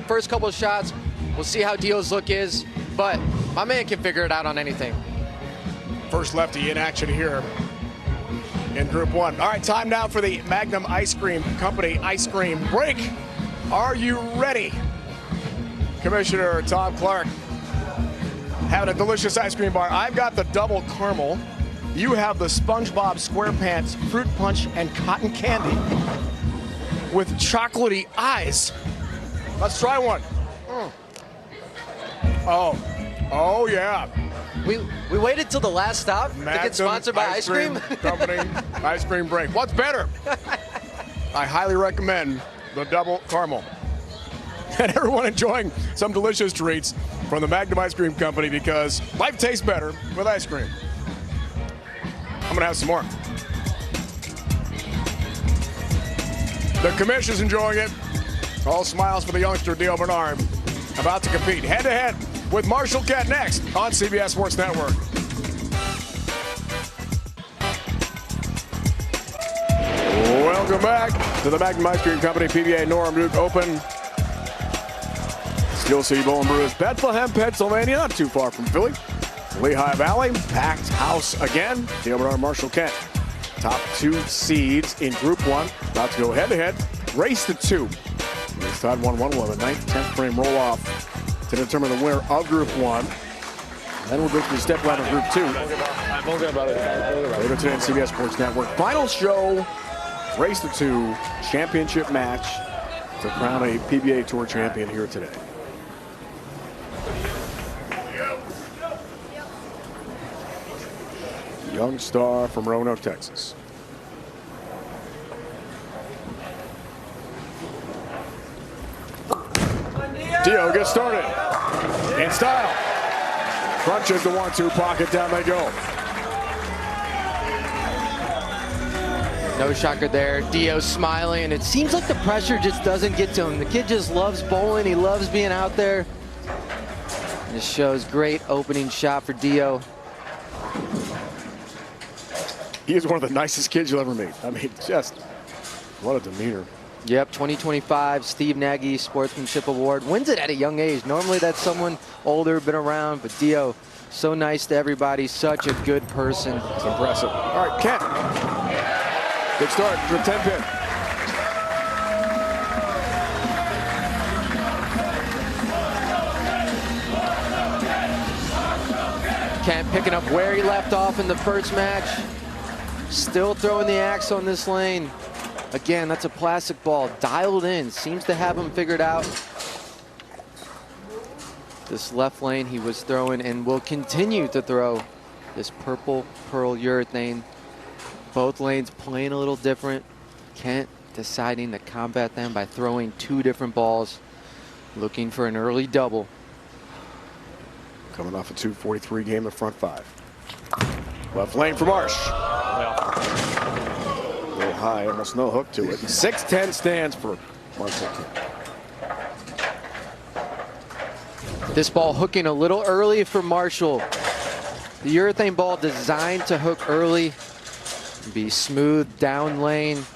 First couple of shots, we'll see how Dio's look is, but my man can figure it out on anything. First lefty in action here in Group 1. All right, time now for the Magnum Ice Cream Company ice cream break. Are you ready? Commissioner Tom Clark having a delicious ice cream bar. I've got the double caramel. You have the SpongeBob SquarePants fruit punch and cotton candy with chocolatey eyes. Let's try one. Oh yeah. We waited till the last stop to get sponsored by ice cream. Company ice cream break. What's better? I highly recommend the double caramel. And everyone enjoying some delicious treats from the Magnum Ice Cream Company because life tastes better with ice cream. I'm gonna have some more. The commission's enjoying it. All smiles for the youngster Dio Bernard, about to compete head-to-head with Marshall Kent next on CBS Sports Network. Welcome back to the Magnum Ice Cream Company PBA Norm Duke Open. Steel City Bowl and Brews, Bethlehem, Pennsylvania, not too far from Philly. Lehigh Valley, packed house again. Dio Bernard, Marshall Kent, top 2 seeds in Group 1, about to go head-to-head. Race to 2. This tied 1-1 with a 9th, 10th frame roll-off to determine the winner of Group 1. Then we'll go to the Stepladder Group 2. Later today on CBS Sports Network. Final show, race to 2, championship match to crown a PBA Tour champion here today. Young star from Roanoke, Texas. Dio gets started in style. Crunches the 1-2 pocket, down they go. No shocker there. Dio smiling, and it seems like the pressure just doesn't get to him. The kid just loves bowling. He loves being out there. This shows great opening shot for Dio. He is one of the nicest kids you'll ever meet. I mean, just what a demeanor. Yep, 2025 Steve Nagy Sportsmanship Award. Wins it at a young age. Normally that's someone older, been around, but Dio, so nice to everybody, such a good person. It's impressive. All right, Kent. Good start for 10-pin. Kent picking up where he left off in the first match. Still throwing the axe on this lane. Again, that's a plastic ball, dialed in, seems to have him figured out. This left lane he was throwing and will continue to throw this purple pearl urethane. Both lanes playing a little different. Kent deciding to combat them by throwing 2 different balls, looking for an early double. Coming off a 2:43 game in front 5. Left lane for Marsh. A little high, almost no hook to it. 6-10 stands for Marshall Kent. This ball hooking a little early for Marshall. The urethane ball designed to hook early, be smooth down lane.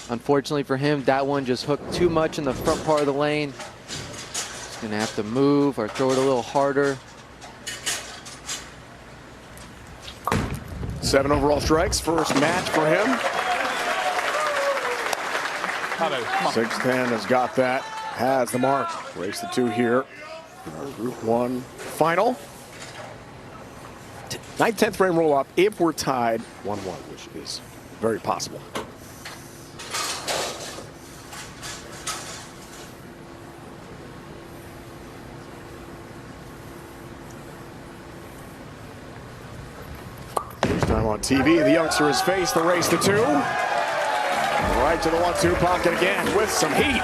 Unfortunately for him, that one just hooked too much in the front part of the lane. He's gonna have to move or throw it a little harder. 7 overall strikes, first match for him. 6-10 has got that, has the mark. Race to 2 here in our Group 1 final. 9th, 10th frame roll up if we're tied 1-1, which is very possible. time on TV. The youngster has faced the race to 2. Right to the 1-2 pocket again with some heat.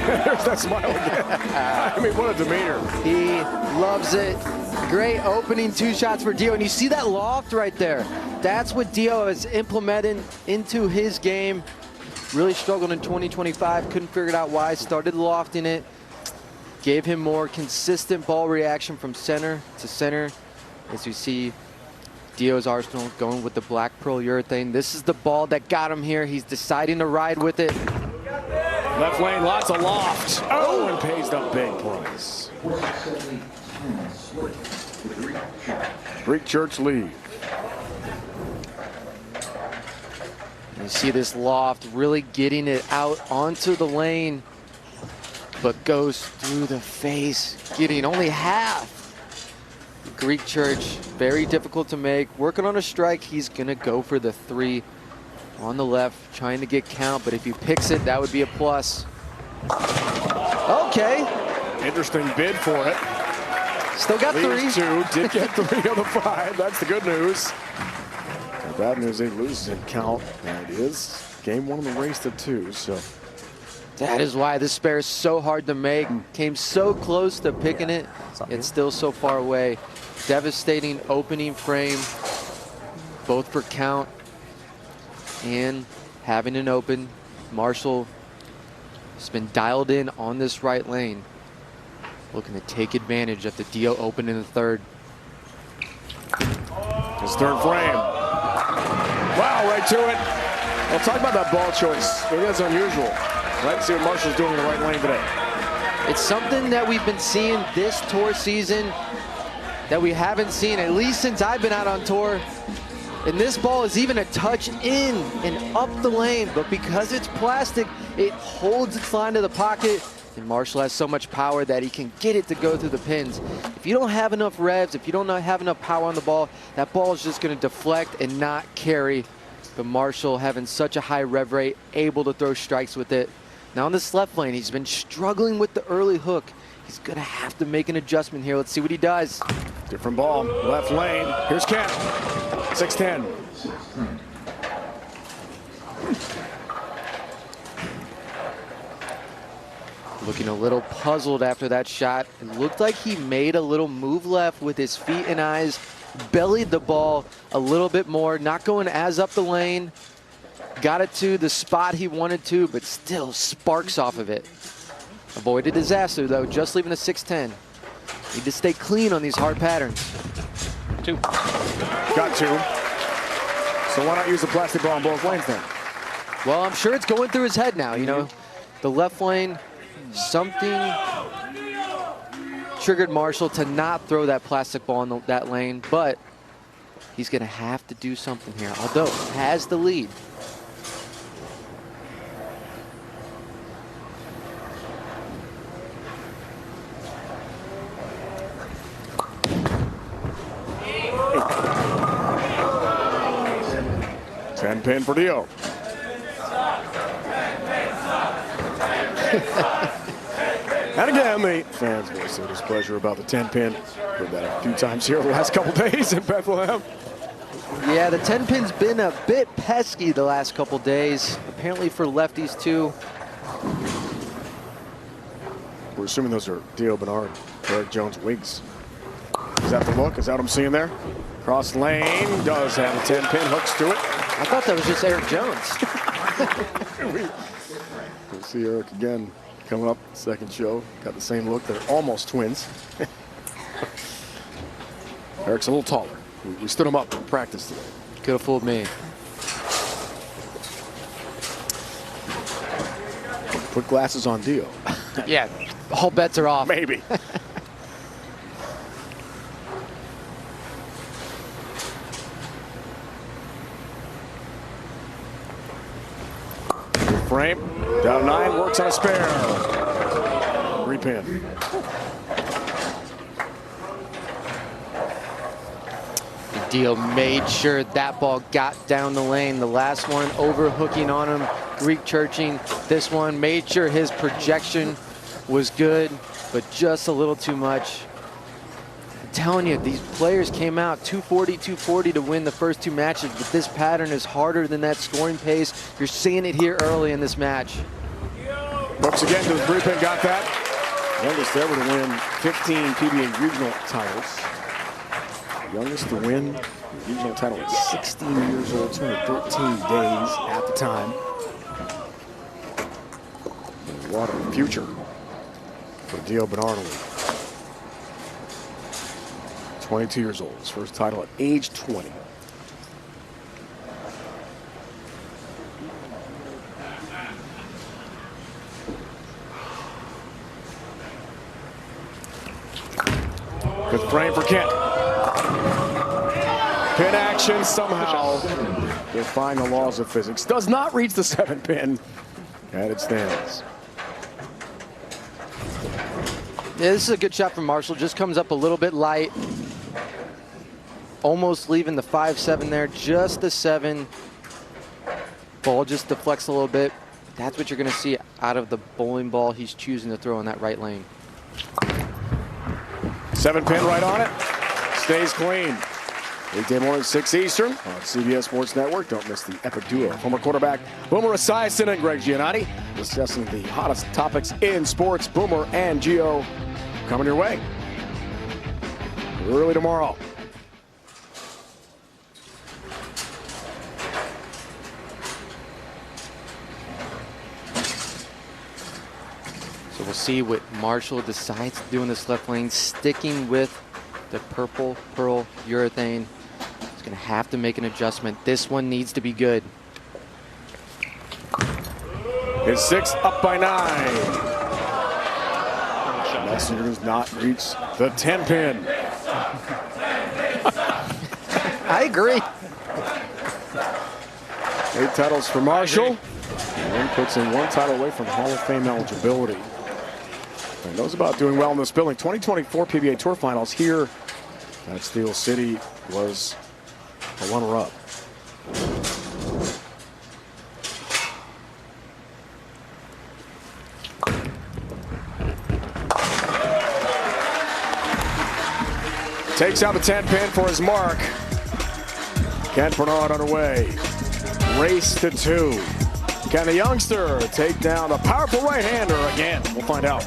There's that smile again. I mean, what a demeanor. He loves it. Great opening 2 shots for Dio. And you see that loft right there. That's what Dio has implemented into his game. Really struggled in 2025. Couldn't figure out why. Started lofting it. Gave him more consistent ball reaction from center to center. As you see Dio's arsenal going with the black pearl urethane. This is the ball that got him here. He's deciding to ride with it. Left lane, lots of loft. Oh, and pays the big price. Greek Church lead. You see this loft really getting it out onto the lane, but goes through the face, getting only half. Greek Church, very difficult to make. Working on a strike, he's gonna go for the 3 on the left, trying to get count, but if he picks it, that would be a plus. Okay. Interesting bid for it. Still got 3. Leads 2, did get 3 on the 5. That's the good news. The bad news, he loses in count. And it is game 1 of the race to 2, so. That is why this spare is so hard to make. Came so close to picking it. It's still so far away. Devastating opening frame, both for count and having an open. Marshall has been dialed in on this right lane, looking to take advantage of the Dio open in the 3rd. His 3rd frame. Wow, right to it. Well, talk about that ball choice. It is unusual. Let's see what Marshall's doing in the right lane today. It's something that we've been seeing this tour season that we haven't seen, at least since I've been out on tour. And this ball is even a touch in and up the lane, but because it's plastic, it holds its line to the pocket. And Marshall has so much power that he can get it to go through the pins. If you don't have enough revs, if you don't have enough power on the ball, that ball is just going to deflect and not carry. But Marshall, having such a high rev rate, able to throw strikes with it. Now in this left lane, he's been struggling with the early hook. He's going to have to make an adjustment here. Let's see what he does. Different ball, left lane. Here's Kent. 6-10. Looking a little puzzled after that shot. It looked like he made a little move left with his feet and eyes, bellied the ball a little bit more, not going as up the lane. Got it to the spot he wanted to, but still sparks off of it. Avoided disaster though, just leaving a 6-10. Need to stay clean on these hard patterns. 2. Got 2. So why not use the plastic ball in both lanes then? Well, I'm sure it's going through his head now, you know. The left lane, something triggered Marshall to not throw that plastic ball in that lane, but he's gonna have to do something here, although he has the lead. Pin for Dio. And again, the fans voiced their displeasure about the 10-pin. Heard that a few times here the last couple days in Bethlehem. Yeah, the 10-pin's been a bit pesky the last couple days, apparently for lefties too. We're assuming those are Dio Bernard, Eric Jones wigs. Is that the look? Is that what I'm seeing there? Cross lane, does have a 10-pin, hooks to it. I thought that was just Eric Jones. We'll see Eric again coming up, second show. Got the same look. They're almost twins. Eric's a little taller. We stood him up in practice today. Could have fooled me. Put glasses on Dio. Yeah, all bets are off. Maybe. Frame, down 9, works on a spare. Repin. Dio made sure that ball got down the lane. The last one overhooking on him, Greek churching. This one made sure his projection was good, but just a little too much. I'm telling you, these players came out 240, 240 to win the first 2 matches, but this pattern is harder than that scoring pace. You're seeing it here early in this match. Brooks again to the 3-pin, got that. Youngest ever to win 15 PBA regional titles. Youngest to win the regional title at 16 years old, 213 days at the time. And what a future for Dio Bernard. 22 years old, his first title at age 20. Good frame for Kent. Pin action somehow defying the laws of physics. Does not reach the 7-pin. And it stands. Yeah, this is a good shot from Marshall. Just comes up a little bit light. Almost leaving the 5-7 there. Just the 7. Ball just deflects a little bit. That's what you're going to see out of the bowling ball he's choosing to throw in that right lane. 7-pin right on it. Stays clean. Weekday morning, 6 Eastern on CBS Sports Network. Don't miss the epic duo. Former quarterback Boomer Esiason and Greg Giannotti discussing the hottest topics in sports. Boomer and Gio coming your way early tomorrow. So we'll see what Marshall decides to do in this left lane, sticking with the purple pearl urethane. He's going to have to make an adjustment. This one needs to be good. It's 6 up by 9. Messenger does not reach the 10-pin. I agree. 8 titles for Marshall. And then puts in 1 title away from Hall of Fame eligibility. And knows about doing well in this building. 2024 PBA Tour Finals here at Steel City was a runner-up. Takes out the 10-pin for his mark. Kent Bernard underway. Race to 2. Can the youngster take down the powerful right-hander again? We'll find out.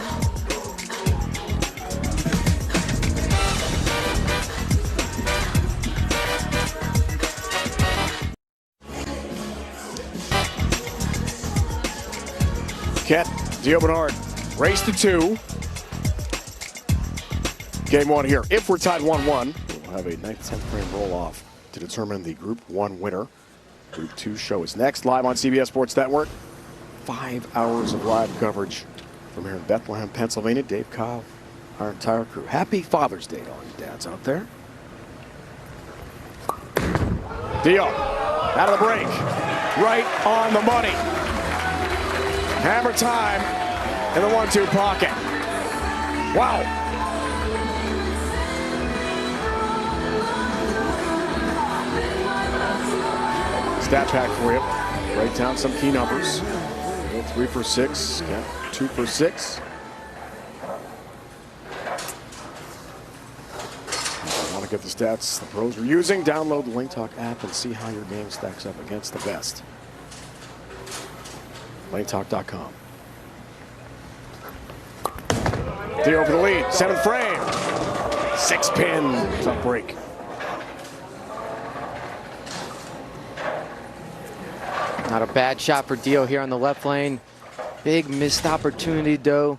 Kent, Dio Bernard, race to 2. Game 1 here. If we're tied 1-1, we'll have a 9th, 10th frame roll-off to determine the Group 1 winner. Group 2 show is next, live on CBS Sports Network. 5 hours of live coverage from here in Bethlehem, Pennsylvania. Dave Cobb, our entire crew. Happy Father's Day to all you dads out there. Dio, out of the break. Right on the money. Hammer time in the 1-2 pocket. Wow. Stat pack for you. Write down some key numbers. 3 for 6, 2 for 6. If you want to get the stats the pros are using, download the Lane Talk app and see how your game stacks up against the best. LaneTalk.com. Dio for the lead. 7th frame. 6-pin. Tough break. Not a bad shot for Dio here on the left lane. Big missed opportunity, though,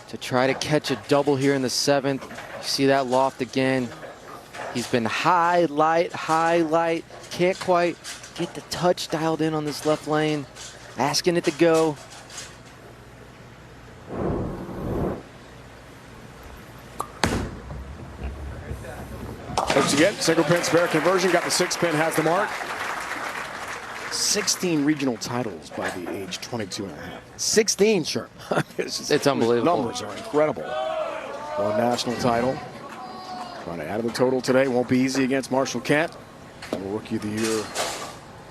to try to catch a double here in the 7th. You see that loft again. He's been high, light, Can't quite get the touch dialed in on this left lane. Asking it to go. Once again, single pin spare conversion. Got the 6-pin, has the mark. 16 regional titles by the age 22 and a half. 16, sure. It's unbelievable. Numbers are incredible. 1 national title. Trying to add to the total today. Won't be easy against Marshall Kent. Rookie of the year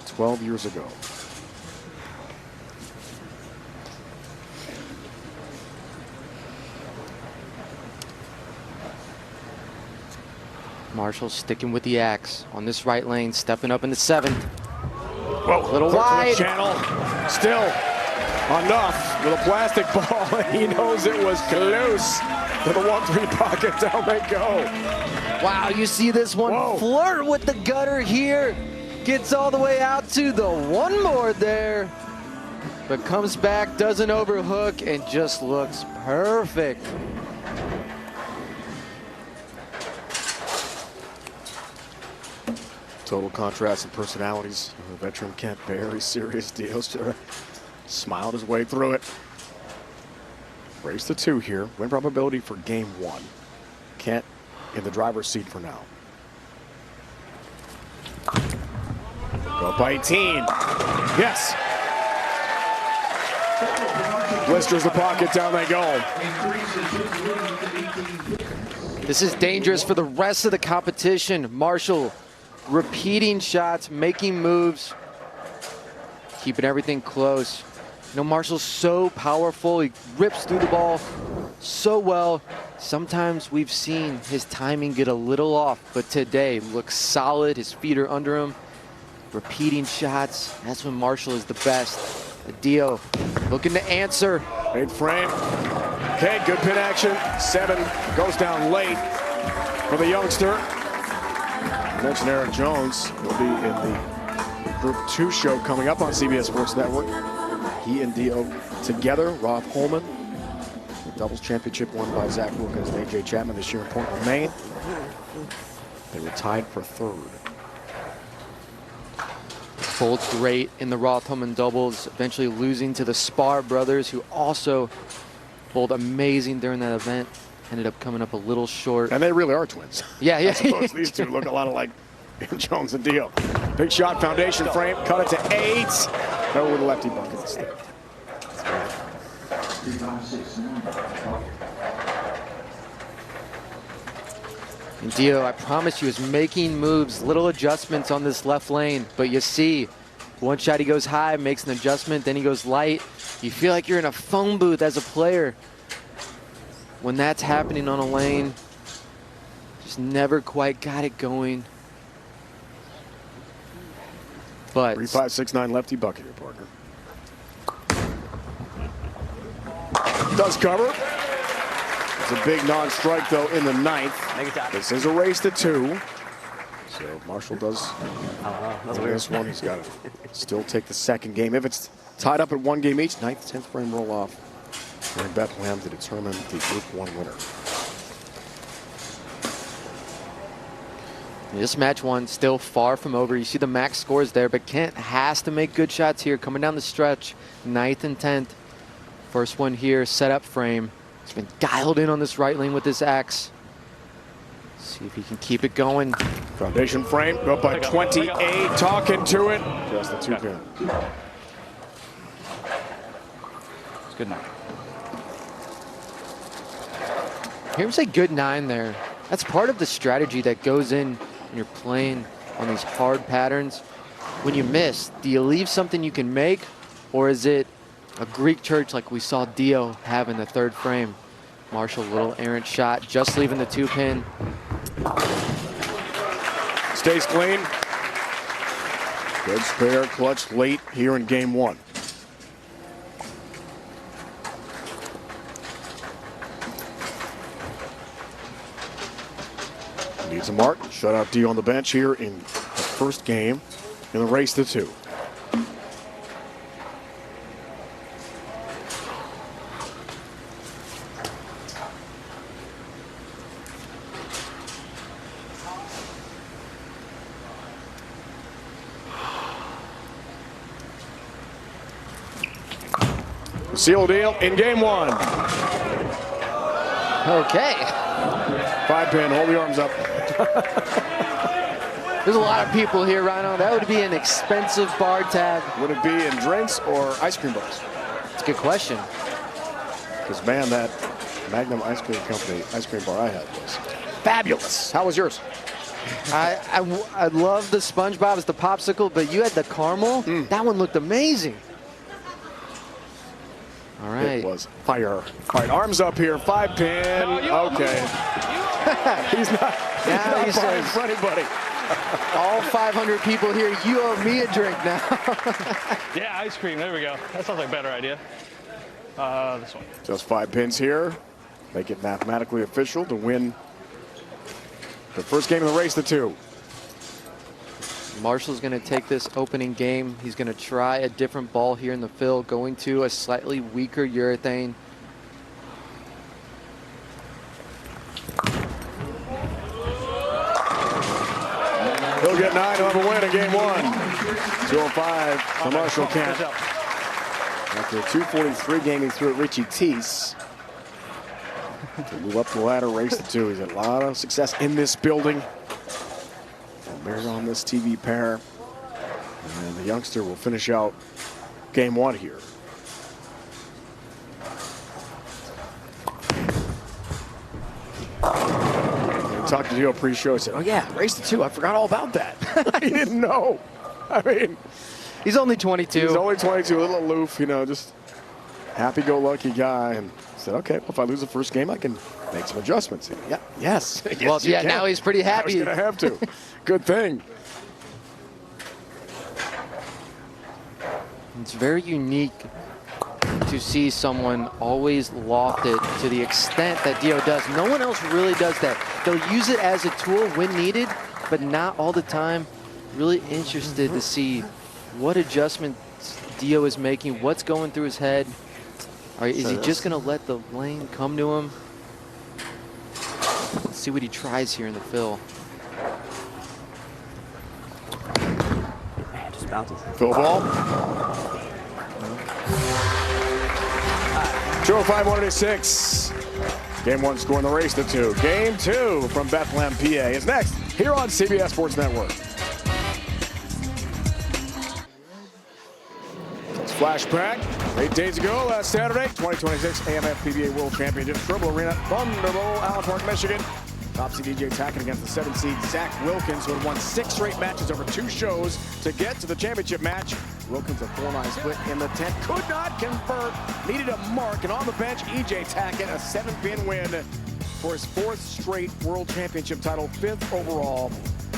12 years ago. Marshall sticking with the axe on this right lane, stepping up in the 7th. Whoa, A little wide. Channel. Still enough with a plastic ball. He knows it was close. To the 1-3 pocket, down they go. Wow, you see this one flirt with the gutter here. Gets all the way out to the one board there. But comes back, doesn't overhook, and just looks perfect. Total contrast in personalities. The veteran Kent, very serious deals. Smiled his way through it. Race to 2 here. Win probability for game 1. Kent in the driver's seat for now. Go up by 18. Yes. Blisters the pocket, down they go. This is dangerous for the rest of the competition. Marshall repeating shots, making moves, keeping everything close. You know, Marshall's so powerful. He rips through the ball so well. Sometimes we've seen his timing get a little off, but today looks solid. His feet are under him. Repeating shots. That's when Marshall is the best. Dio looking to answer. Great frame. Okay, good pin action. 7 goes down late for the youngster. I mentioned Eric Jones will be in the Group 2 show coming up on CBS Sports Network. He and Dio together. Roth Holman, the doubles championship won by Zach Wilkins and A.J. Chapman this year in Portland, Maine. They were tied for 3rd. Bowled great in the Roth Holman doubles, eventually losing to the Spar brothers, who also bowled amazing during that event. Ended up coming up a little short. And they really are twins. Yeah. I suppose these two look a lot alike. Jones and Dio. Big shot, foundation frame, cut it to 8. Over the lefty bucket instead. And Dio, I promise you, is making moves, little adjustments on this left lane. But you see, one shot he goes high, makes an adjustment, then he goes light. You feel like you're in a phone booth as a player. When that's happening on a lane, just never quite got it going. But 3-5-6-9 lefty bucket here, partner. Does cover. It's a big non-strike though in the 9th. This is a race to 2. So Marshall does this one. He's got to still take the 2nd game. If it's tied up at 1 game each, 9th, 10th frame roll off. We're in Bethlehem to determine the Group 1 winner. This match 1 still far from over. You see the max scores there, but Kent has to make good shots here. Coming down the stretch, 9th and 10th. First one here, set up frame. He's been dialed in on this right lane with this axe. See if he can keep it going. Foundation frame, go up by 28, talking to it. Just the 2 pin. It's good enough. Here's a good 9 there. That's part of the strategy that goes in when you're playing on these hard patterns. When you miss, do you leave something you can make, or is it a Greek church like we saw Dio have in the 3rd frame? Marshall, little errant shot, just leaving the 2 pin. Stays clean. Good spare clutch late here in game 1. Needs a mark. Shut out D on the bench here in the 1st game in the race to 2. Seal deal in game 1. Okay. 5 pin, hold the arms up. There's a lot of people here, Rhino. That would be an expensive bar tab. Would it be in drinks or ice cream bars? It's a good question. Because, man, that Magnum Ice Cream Company ice cream bar I had was fabulous. How was yours? I love the SpongeBob as the popsicle, but you had the caramel. That one looked amazing. All right. It was fire. All right, arms up here, 5-pin. Okay. He's not playing for anybody. All 500 people here, you owe me a drink now. Yeah, ice cream. There we go. That sounds like a better idea. This one. Just 5 pins here. Make it mathematically official to win the first game of the race to 2. Marshall's going to take this opening game. He's going to try a different ball here in the fill, going to a slightly weaker urethane. He'll get 9. He'll have a win in game 1. 205 for Marshall Kent. After a 243 game, he threw at Richie Teese to move up the ladder, race to 2. He's had a lot of success in this building. And bears on this TV pair. And the youngster will finish out game 1 here. We talked to Gio pre-show. He said, "Oh yeah, race to 2. I forgot all about that." He didn't know. I mean, he's only 22. He's only 22, a little aloof, you know, just happy-go-lucky guy. And said, "Okay, well, if I lose the first game, I can make some adjustments." Yeah, yes. Well, yeah, now he's pretty happy. He's going to have to. Good thing. It's very unique to see someone always loft it to the extent that Dio does. No one else really does that. They'll use it as a tool when needed, but not all the time. Really interested to see what adjustments Dio is making, what's going through his head. All right, is he just going to let the lane come to him? Let's see what he tries here in the fill. Man, just bounces. Fill ball. 205-186. Game 1 score in the race to 2. Game 2 from Bethlehem, PA is next here on CBS Sports Network. Flashback. 8 days ago, last Saturday, 2026 AMF PBA World Championship, Tribble Arena, Thunder Bowl, Allen Park, Michigan. Top seed DJ Tackett against the 7 seed Zach Wilkins, who had won 6 straight matches over 2 shows to get to the championship match. Wilkins a 4-9 split in the 10th, could not convert, needed a mark, and on the bench, EJ Tackett, a 7-pin win for his 4th straight World Championship title, 5th overall.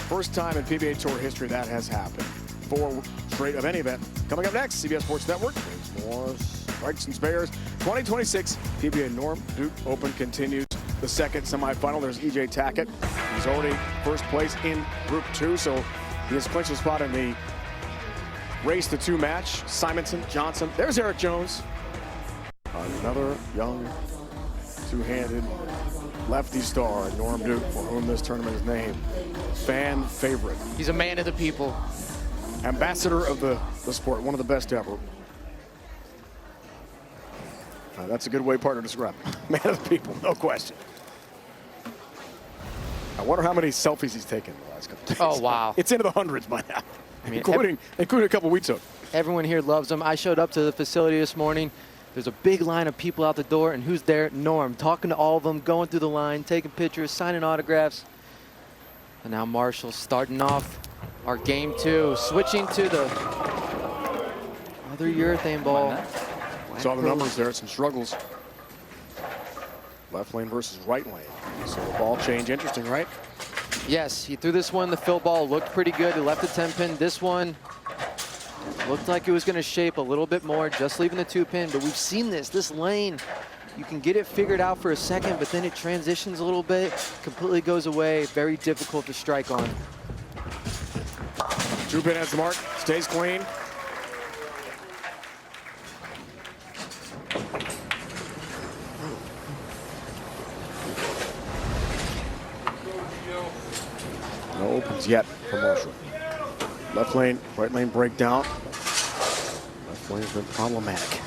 First time in PBA Tour history that has happened. 4 straight of any event. Coming up next, CBS Sports Network. There's more strikes and spares. 2026 PBA Norm Duke Open continues. The second semifinal. There's EJ Tackett. He's already first place in Group 2, so he has clinched a spot in the race to 2 match. Simonson, Johnson. There's Eric Jones. Another young, two-handed lefty star, Norm Duke, for whom this tournament is named. Fan favorite. He's a man of the people. Ambassador of the sport, one of the best ever. That's a good way partner to describe him. Man of the people, no question. I wonder how many selfies he's taken in the last couple days. Oh, wow. It's into the hundreds by now, I mean, including a couple we took. Everyone here loves him. I showed up to the facility this morning. There's a big line of people out the door, and who's there? Norm, talking to all of them, going through the line, taking pictures, signing autographs. And now Marshall starting off our game 2, switching to the other urethane ball. Saw the numbers there, some struggles. Left lane versus right lane. So the ball change, interesting, right? Yes, he threw this one, the fill ball looked pretty good. He left the 10-pin. This one looked like it was going to shape a little bit more, just leaving the 2-pin. But we've seen this lane, you can get it figured out for a second, but then it transitions a little bit, completely goes away. Very difficult to strike on. 2-pin has the mark, stays clean. No opens yet for Marshall. Left lane, right lane breakdown. Left lane has been problematic.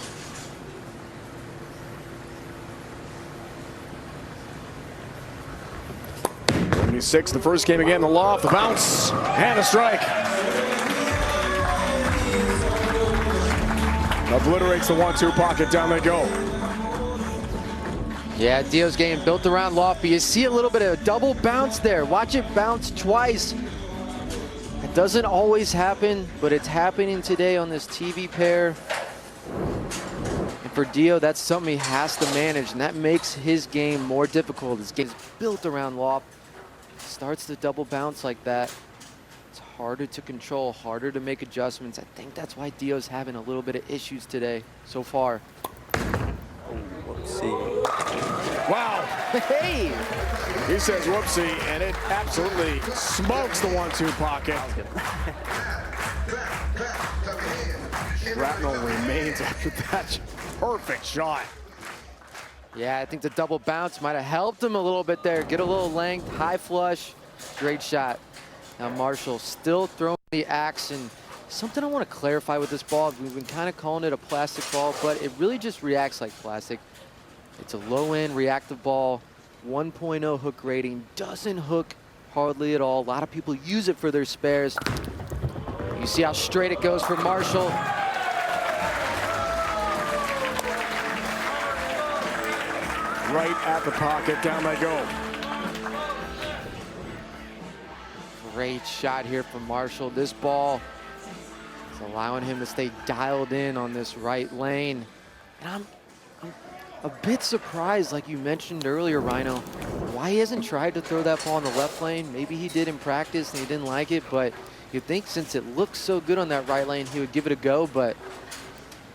'76, the first game again, the loft, the bounce, and a strike. Obliterates the 1-2 pocket, down they go. Yeah, Dio's game built around loft, but you see a little bit of a double bounce there. Watch it bounce twice. It doesn't always happen, but it's happening today on this TV pair. And for Dio, that's something he has to manage, and that makes his game more difficult. His game is built around loft. Starts to double bounce like that. It's harder to control, harder to make adjustments. I think that's why Dio's having a little bit of issues today so far. Whoopsie. Wow. Hey! He says whoopsie, and it absolutely smokes the 1-2 pocket. Shrapnel remains after that perfect shot. Yeah, I think the double bounce might have helped him a little bit there. Get a little length, high flush, great shot. Now Marshall still throwing the axe, and something I want to clarify with this ball, we've been kind of calling it a plastic ball, but it really just reacts like plastic. It's a low-end reactive ball, 1.0 hook rating, doesn't hook hardly at all. A lot of people use it for their spares. You see how straight it goes for Marshall. Right at the pocket, down they go. Great shot here from Marshall. This ball is allowing him to stay dialed in on this right lane. And I'm a bit surprised, like you mentioned earlier, Rhino, why he hasn't tried to throw that ball in the left lane. Maybe he did in practice and he didn't like it, but you'd think since it looks so good on that right lane, he would give it a go, but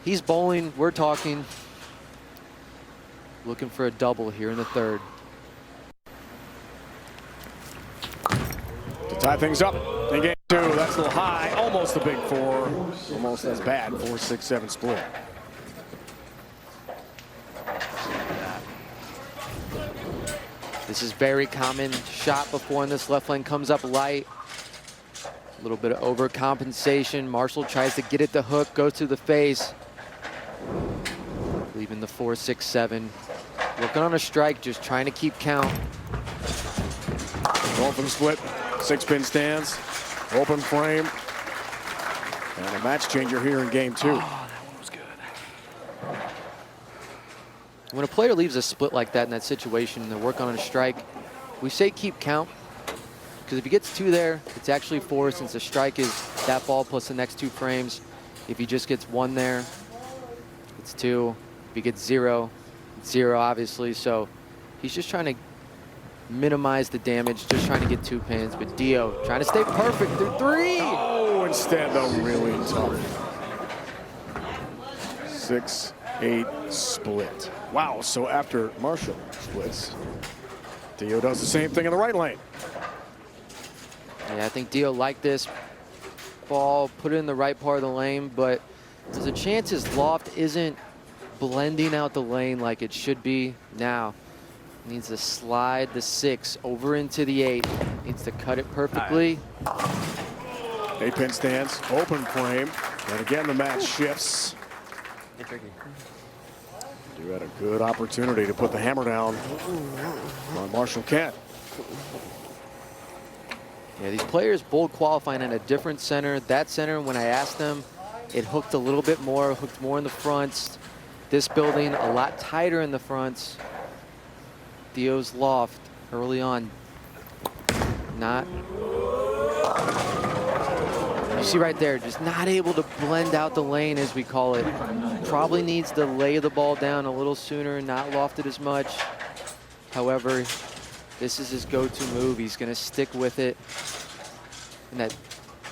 he's bowling, we're talking. Looking for a double here in the third. To tie things up in game 2, that's a little high, almost a big 4, almost as bad, 4-6-7 split. This is very common shot before, and this left lane comes up light. A little bit of overcompensation. Marshall tries to get it to hook, goes to the face. Leaving the 4-6-7. Working on a strike, just trying to keep count. Open split, 6-pin stands, open frame, and a match changer here in game 2. Oh, that one was good. When a player leaves a split like that in that situation, they're working on a strike, we say keep count, because if he gets 2 there, it's actually 4, since the strike is that ball plus the next 2 frames. If he just gets 1 there, it's 2. If he gets 0, it's 0 obviously. So he's just trying to minimize the damage, just trying to get 2 pins. But Dio trying to stay perfect through 3. Oh, instead though, really tough. 6-8 split. Wow, so after Marshall splits, Dio does the same thing in the right lane. Yeah, I think Dio liked this ball, put it in the right part of the lane, but there's a chance his loft isn't blending out the lane like it should be now. Needs to slide the 6 over into the 8. Needs to cut it perfectly. 8-pin stands, open frame, and again the match shifts. You had a good opportunity to put the hammer down on Marshall Kent. Yeah, these players both qualifying in a different center. That center, when I asked them, it hooked a little bit more, hooked more in the fronts. This building, a lot tighter in the fronts. Dio's loft early on, not. You see right there, just not able to blend out the lane, as we call it. Probably needs to lay the ball down a little sooner, not lofted as much. However, this is his go-to move. He's going to stick with it. And that,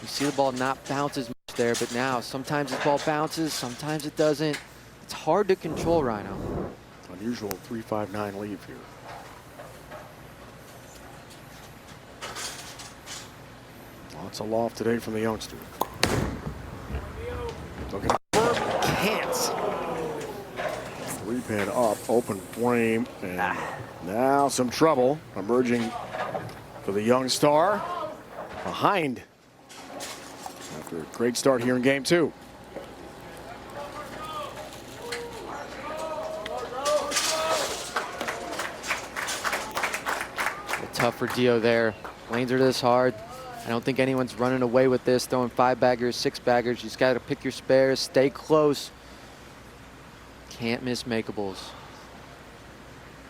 you see the ball not bounce as much there, but now sometimes the ball bounces, sometimes it doesn't. It's hard to control, Rhino. Unusual 3-5-9 lead here. Lots of loft today from the youngster. Looking for can't. 3-pin up, open frame, and now some trouble emerging for the young star behind after a great start here in game 2. Tough for Dio there. Lanes are this hard. I don't think anyone's running away with this, throwing 5-baggers, 6-baggers. You just got to pick your spares, stay close. Can't miss makeables.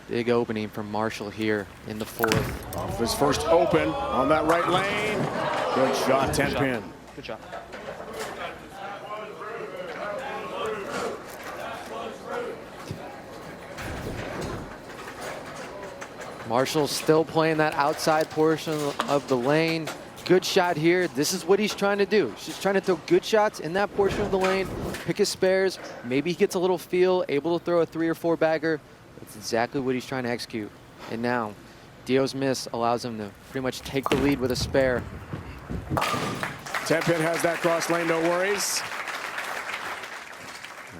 Big opening from Marshall here in the 4th. Off his first open on that right lane. Good shot, 10-pin. Good shot. Marshall still playing that outside portion of the lane. Good shot here. This is what he's trying to do. He's just trying to throw good shots in that portion of the lane, pick his spares. Maybe he gets a little feel, able to throw a 3 or 4 bagger. That's exactly what he's trying to execute. And now, Dio's miss allows him to pretty much take the lead with a spare. 10-pin has that cross lane, no worries.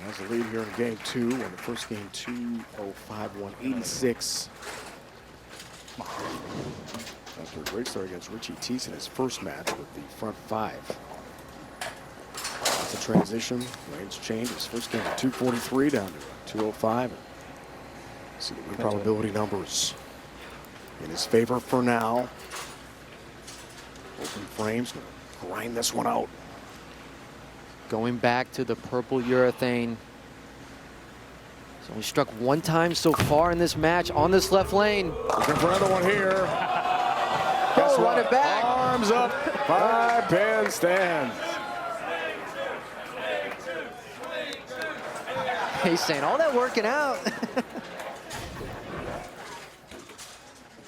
Has a lead here in game 2. Won the first game 205-186. After a great start against Richie Teese in his first match with the front 5. It's a transition. Lanes change. His first game at 243 down to 205. See the win probability numbers in his favor for now. Open frames. Gonna grind this one out. Going back to the purple urethane. He's only struck 1 time so far in this match on this left lane. Looking for another one here. Guess Run it back. Arms up. 5-pin stands. He's saying all that working out.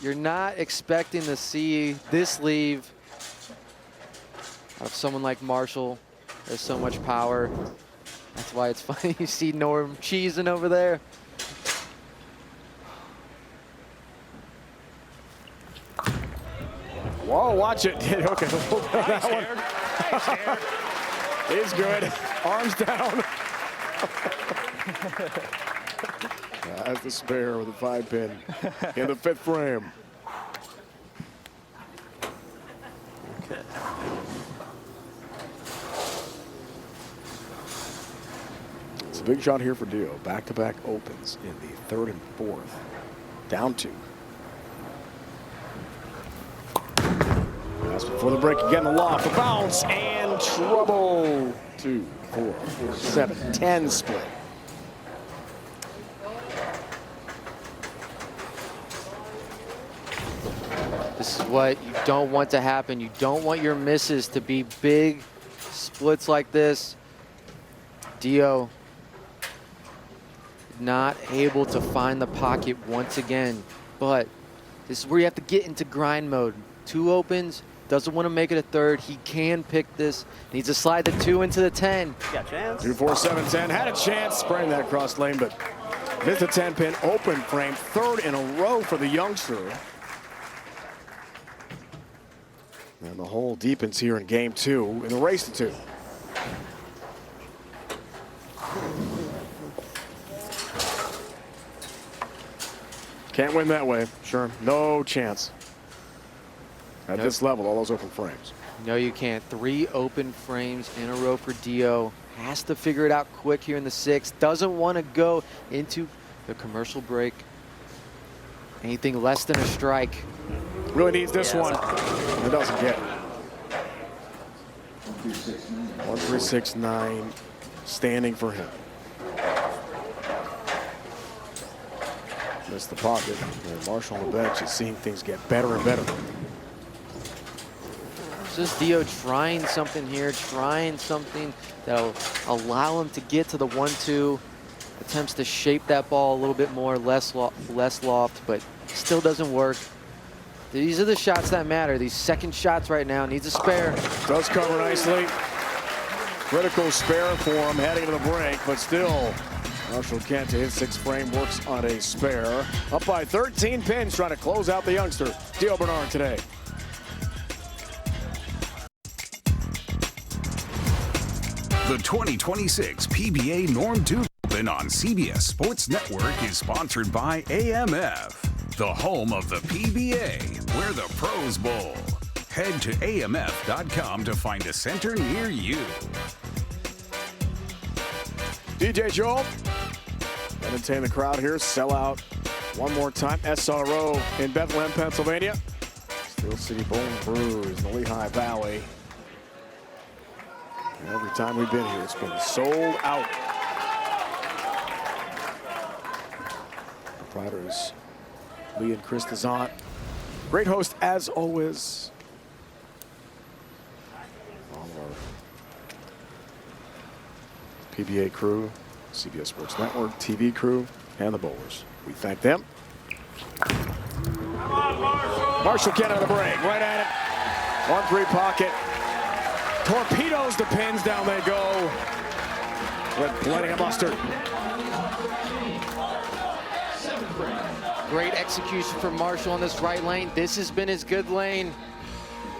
You're not expecting to see this leave out of someone like Marshall. There's so much power. That's why it's funny you see Norm cheesing over there. Whoa, watch it. Okay, that one. He's good. Arms down. That's the spare with a 5-pin in the 5th frame. Okay. It's a big shot here for Dio. Back-to-back opens in the 3rd and 4th. Down 2. Pass before the break again, the loft, the bounce, and trouble. 2, 4, 7, 10 split. This is what you don't want to happen. You don't want your misses to be big splits like this. Dio not able to find the pocket once again, but this is where you have to get into grind mode. 2 opens, doesn't want to make it a 3rd. He can pick this. Needs to slide the 2 into the 10. Got a chance. 2, 4, 7, 10. Had a chance spraying that cross lane, but missed a 10-pin open frame. 3rd in a row for the youngster. And the hole deepens here in game 2 in the race to 2. Can't win that way. Sure, no chance. At this level, all those open frames. No, you can't. 3 open frames in a row for Dio. Has to figure it out quick here in the 6th. Doesn't want to go into the commercial break. Anything less than a strike. Really needs this one. It doesn't get it. 1-3-6-9 standing for him. Missed the pocket. And Marshall on the bench is seeing things get better and better. Just Dio trying something here, trying something that'll allow him to get to the 1-2. Attempts to shape that ball a little bit more, less loft, but still doesn't work. These are the shots that matter. These second shots right now. Needs a spare. Does cover nicely. Critical spare for him heading to the break, but still Marshall Kent to his 6th frame works on a spare. Up by 13 pins, trying to close out the youngster. Dio Bernard today. The 2026 PBA Norm 2 Open on CBS Sports Network is sponsored by AMF, the home of the PBA, where the pros bowl. Head to amf.com to find a center near you. DJ Joel, entertain the crowd here. Sell out one more time. SRO in Bethlehem, Pennsylvania. Steel City Bowling Brews in the Lehigh Valley. And every time we've been here, it's been sold out. Proprietors Lee and Chris Dezant. Great host as always. All our PBA crew CBS Sports Network, TV crew, and the bowlers. We thank them. Marshall getting out of the break. Right at it. 1-3 pocket. Torpedoes the pins. Down they go. With plenty of mustard. Great execution from Marshall on this right lane. This has been his good lane.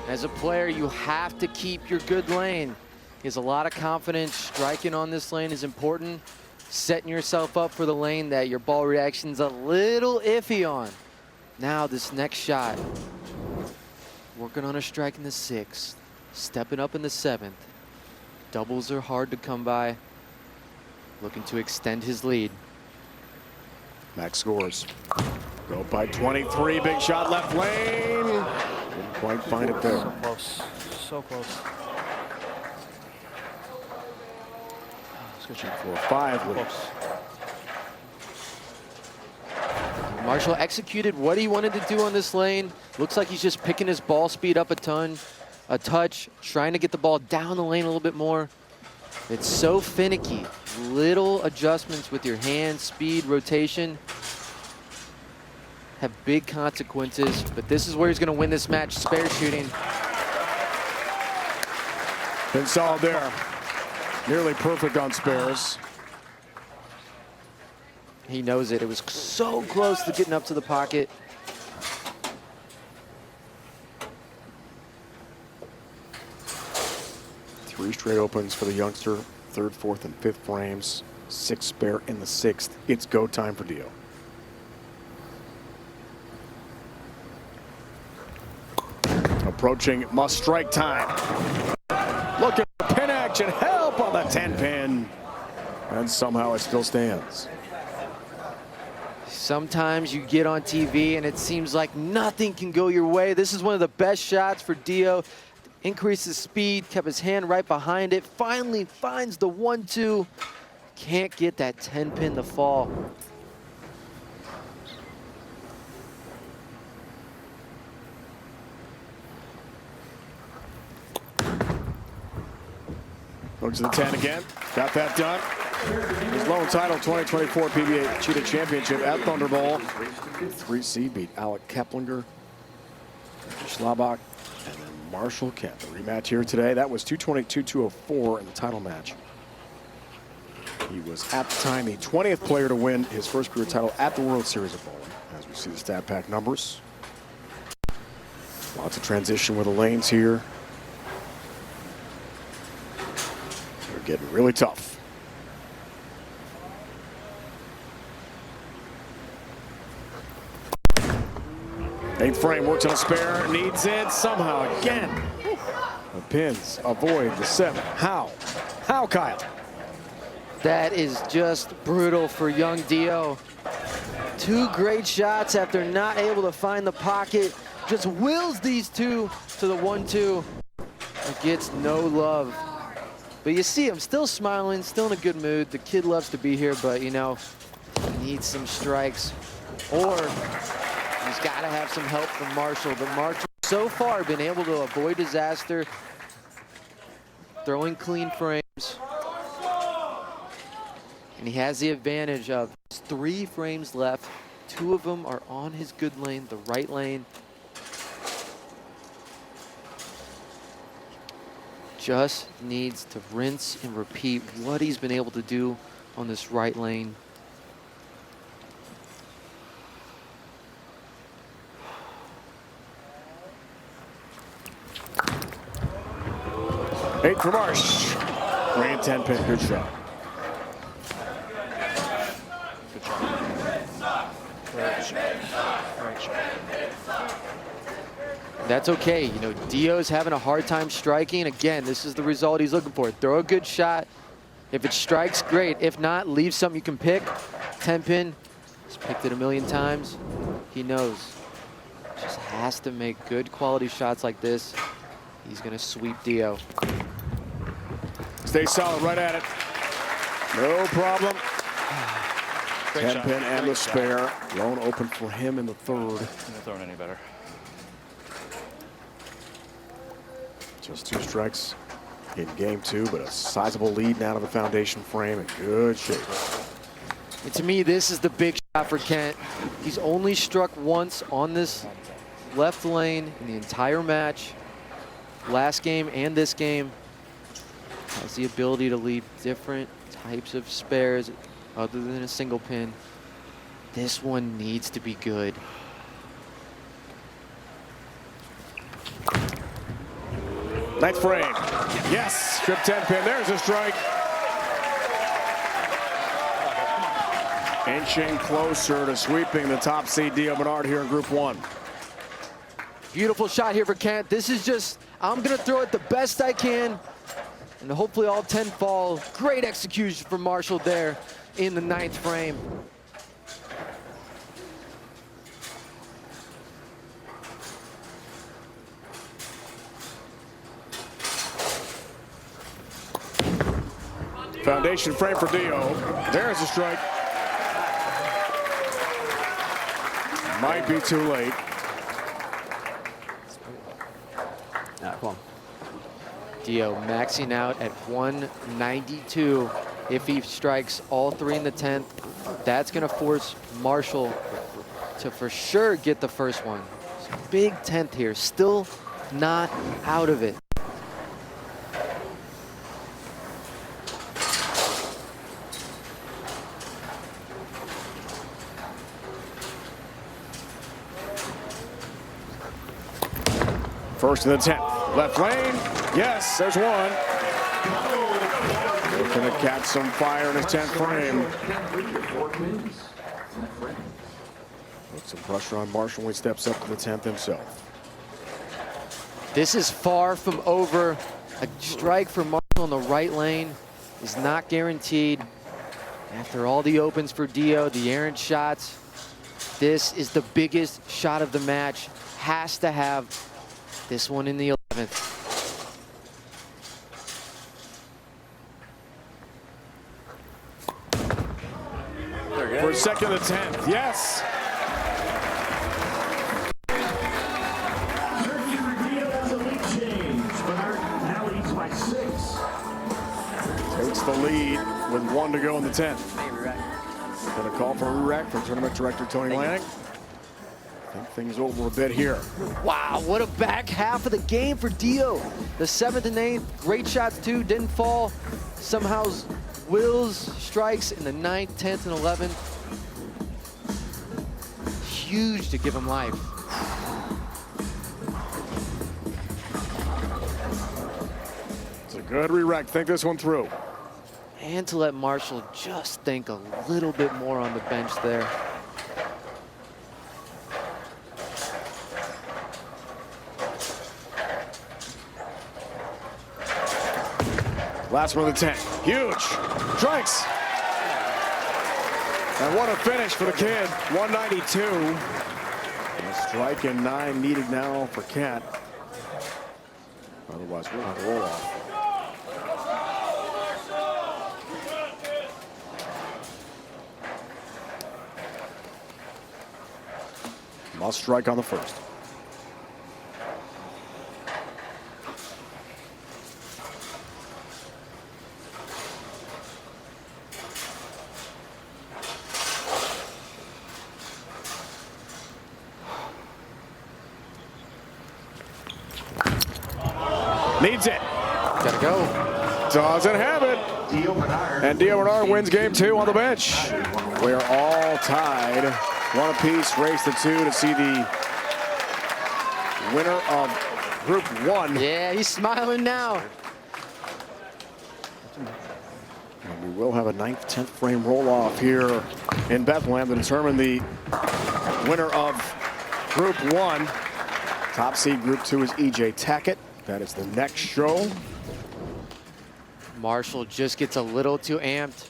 As a player, you have to keep your good lane. He has a lot of confidence. Striking on this lane is important. Setting yourself up for the lane that your ball reaction's a little iffy on. Now this next shot. Working on a strike in the 6th. Stepping up in the 7th. Doubles are hard to come by. Looking to extend his lead. Max scores. Go by 23. Big shot left lane. Didn't quite find it there. So close. So close. Switching for a 5 lead. Marshall executed what he wanted to do on this lane. Looks like he's just picking his ball speed up a touch, trying to get the ball down the lane a little bit more. It's so finicky. Little adjustments with your hand, speed, rotation have big consequences, but this is where he's going to win this match, spare shooting. Been solid there. Nearly perfect on spares. He knows it. It was so close to getting up to the pocket. Three straight opens for the youngster. 3rd, 4th, and 5th frames. 6 spare in the 6th. It's go time for Dio. Approaching must strike time. Look at the pin action. Help on the 10 pin. And somehow it still stands. Sometimes you get on TV and it seems like nothing can go your way. This is one of the best shots for Dio. Increased his speed, kept his hand right behind it. Finally finds the 1-2. Can't get that 10 pin to fall. Looks at the 10 again. Got that done. His lone title 2024 PBA Cheetah Championship at Thunder Bowl. 3 seed beat Alec Keplinger, Schlabach, and then Marshall Kemp. The rematch here today. That was 222-204 in the title match. He was at the time the 20th player to win his first career title at the World Series of Bowling. As we see the stat pack numbers. Lots of transition with the lanes here. They're getting really tough. 8th frame, works on a spare, needs it somehow again. The pins avoid the 7. How? How, Kyle? That is just brutal for young Dio. 2 great shots after not able to find the pocket. Just wills these 2 to the 1-2. It gets no love. But you see him still smiling, still in a good mood. The kid loves to be here, but you know, he needs some strikes. Or he's got to have some help from Marshall. But Marshall so far been able to avoid disaster, throwing clean frames. And he has the advantage of 3 frames left. 2 of them are on his good lane, the right lane. Just needs to rinse and repeat what he's been able to do on this right lane. Eight for Marsh. Grand 10 pin, good shot. That's okay. You know, Dio's having a hard time striking. Again, this is the result he's looking for. Throw a good shot. If it strikes, great. If not, leave something you can pick. 10 pin. He's picked it a million times. He knows. Just has to make good quality shots like this. He's going to sweep Dio. Stay solid, right at it. No problem. 10 pin and the spare. Lone open for him in the 3rd. Not throwing any better. Just 2 strikes in game 2, but a sizable lead now to the foundation frame in good shape. And to me, this is the big shot for Kent. He's only struck once on this left lane in the entire match. Last game and this game. Has the ability to lead different types of spares other than a single pin. This one needs to be good. Ninth frame. Yes, strip 10 pin. There's a strike. Inching closer to sweeping the top seed Dio Bernard here in Group 1. Beautiful shot here for Kent. This is just, I'm going to throw it the best I can, and hopefully all 10 fall. Great execution from Marshall there in the 9th frame. Foundation frame for Dio. There's a strike. Might be too late. Come on. Dio maxing out at 192. If he strikes all 3 in the 10th, that's going to force Marshall to for sure get the first one. So big 10th here, still not out of it. First in the 10th. Left lane. Yes, there's one. Looking to catch some fire in his 10th frame. Put some pressure on Marshall when he steps up to the 10th himself. This is far from over. A strike for Marshall in the right lane is not guaranteed. After all the opens for Dio, the errant shots, this is the biggest shot of the match. Has to have this one in the 11th. For a second of the 10th. Yes. Takes the lead with 1 to go in the 10th. Got a call for a re-rack from tournament director Tony Lanning. Think things over a bit here. Wow, what a back half of the game for Dio. The 7th and 8th, great shots too, didn't fall. Somehow wills strikes in the 9th, 10th, and 11th. Huge to give him life. It's a good re-rack. Think this one through. And to let Marshall just think a little bit more on the bench there. Last one of the 10. Huge. Strikes. And what a finish for the kid. 192. A strike and 9 needed now for Kent. Otherwise, we'll have a roll off. Must strike on the first. Needs it. Gotta go. Doesn't have it. And Dio Bernard wins game 2 on the bench. We are all tied. One apiece, race to 2 to see the winner of Group 1. Yeah, he's smiling now. And we will have a 9th, 10th frame roll off here in Bethlehem to determine the winner of Group 1. Top seed Group 2 is E.J. Tackett. That is the next show. Marshall just gets a little too amped,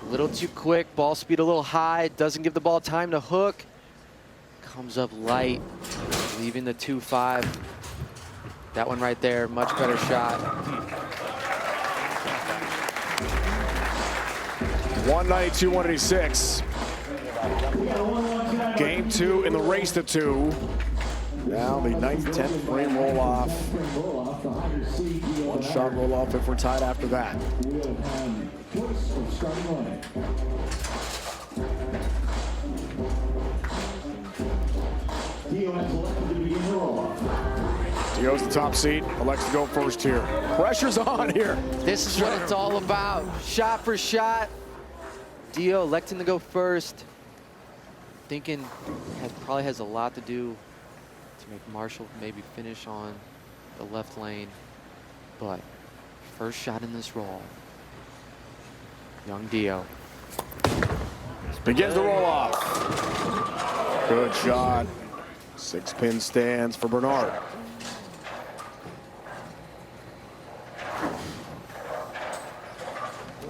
a little too quick, ball speed a little high, doesn't give the ball time to hook. Comes up light, leaving the 2-5. That one right there, much better shot. 192, 186. Game 2 in the race to 2. Now the 9th, 10th frame roll-off. One shot roll-off if we're tied after that. Dio's the top seed, elects to go first here. Pressure's on here. This is what it's all about. Shot for shot. Dio electing to go first. Thinking probably has a lot to do to make Marshall maybe finish on the left lane. But first shot in this roll. Young Dio. Begins the roll off. Good shot. 6-pin stands for Bernard.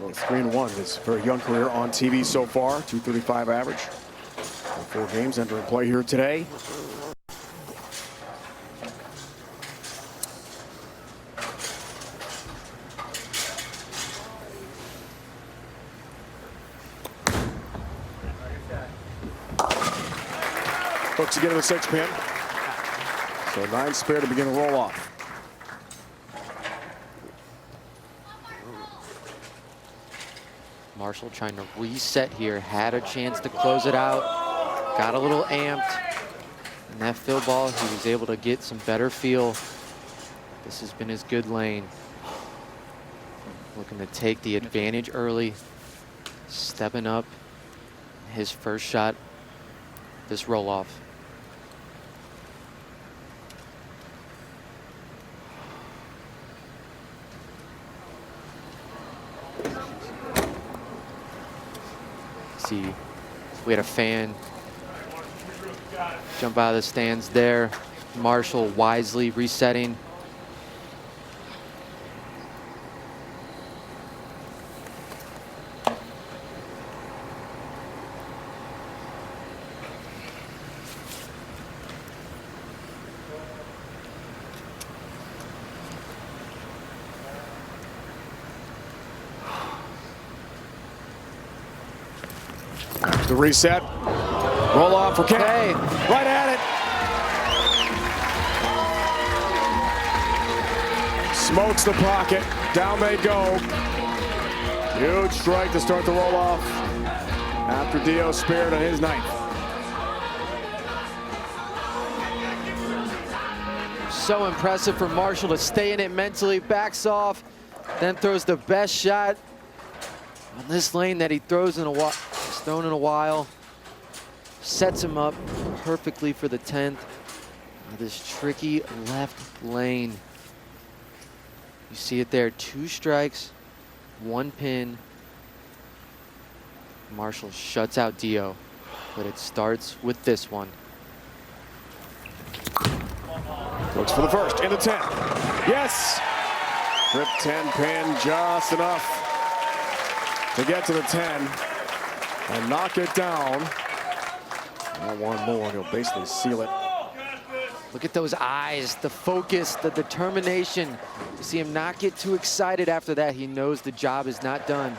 Well, 3-1 his very young career on TV so far. 235 average. 4 games entering play here today. Hooks again to the 6-pin. So 9 spare to begin the roll off. Marshall trying to reset here. Had a chance to close it out. Got a little amped. And that fill ball, he was able to get some better feel. This has been his good lane. Looking to take the advantage early. Stepping up his first shot. This roll off. See, we had a fan jump out of the stands there. Marshall wisely resetting. The reset. Roll off for Kane. Hey. Right at it. Smokes the pocket. Down they go. Huge strike to start the roll off after Dio spared on his 9th. So impressive for Marshall to stay in it mentally. Backs off. Then throws the best shot on this lane that he throws in a while. Thrown in a while. Sets him up perfectly for the 10th. This tricky left lane. You see it there, 2 strikes, 1 pin. Marshall shuts out Dio, but it starts with this one. Looks for the first, into 10. Yes! Trip 10 pin, just enough to get to the 10 and knock it down. Now one more, and he'll basically seal it. Look at those eyes, the focus, the determination. You see him not get too excited after that. He knows the job is not done.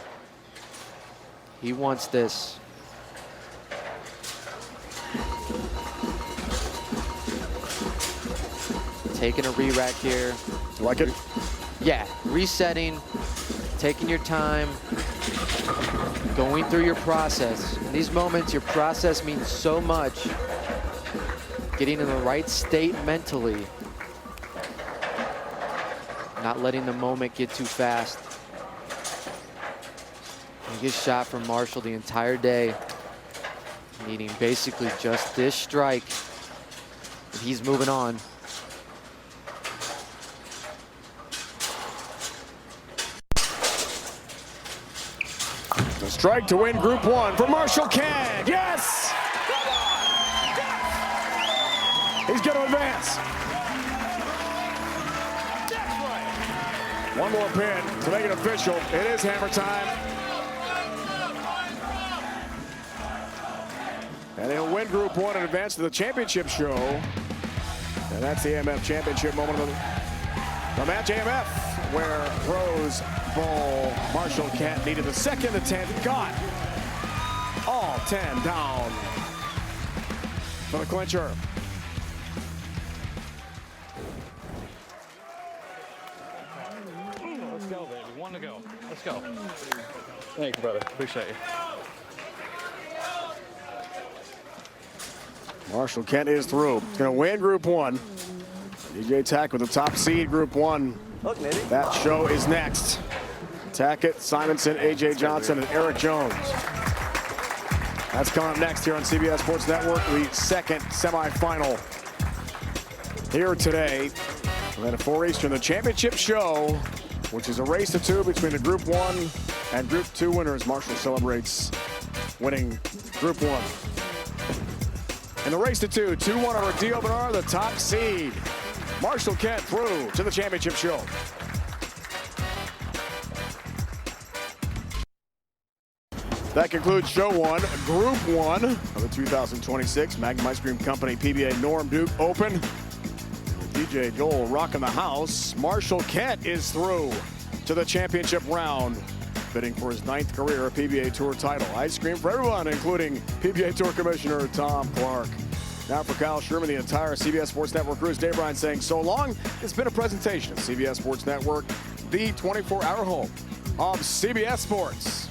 He wants this. Taking a re-rack here. Like it? Yeah, resetting, taking your time, going through your process. In these moments, your process means so much. Getting in the right state mentally. Not letting the moment get too fast. A good shot from Marshall the entire day. Needing basically just this strike. And he's moving on. The strike to win Group 1 for Marshall Kent. Yes! He's going to advance. One more pin to make it official. It is hammer time. And he'll win Group 1 and advance to the championship show. And that's the AMF championship moment of the match. AMF, where Rose Bowl Marshall Kent needed the 2nd, the 10th, got all 10 down for the clincher. Let's go. Thank you, brother. Appreciate you. Marshall Kent is through. He's going to win Group 1. DJ Tack with the top seed, Group 1. That show is next. Tackett, Simonson, A.J. Johnson, and Eric Jones. That's coming up next here on CBS Sports Network, the second semifinal here today. And then at 4 Eastern, the championship show, which is a race to 2 between the Group 1 and Group 2 winners. Marshall celebrates winning Group 1. In the race to 2, 2-1 over Dio Bernard, the top seed. Marshall Kent through to the championship show. That concludes show 1, Group 1 of the 2026 Magnum Ice Cream Company PBA Norm Duke Open. DJ Joel rocking the house. Marshall Kent is through to the championship round, bidding for his 9th career PBA Tour title. Ice cream for everyone, including PBA Tour Commissioner Tom Clark. Now for Kyle Sherman, the entire CBS Sports Network crew, Dave Bryan saying so long. It's been a presentation of CBS Sports Network, the 24-hour home of CBS Sports.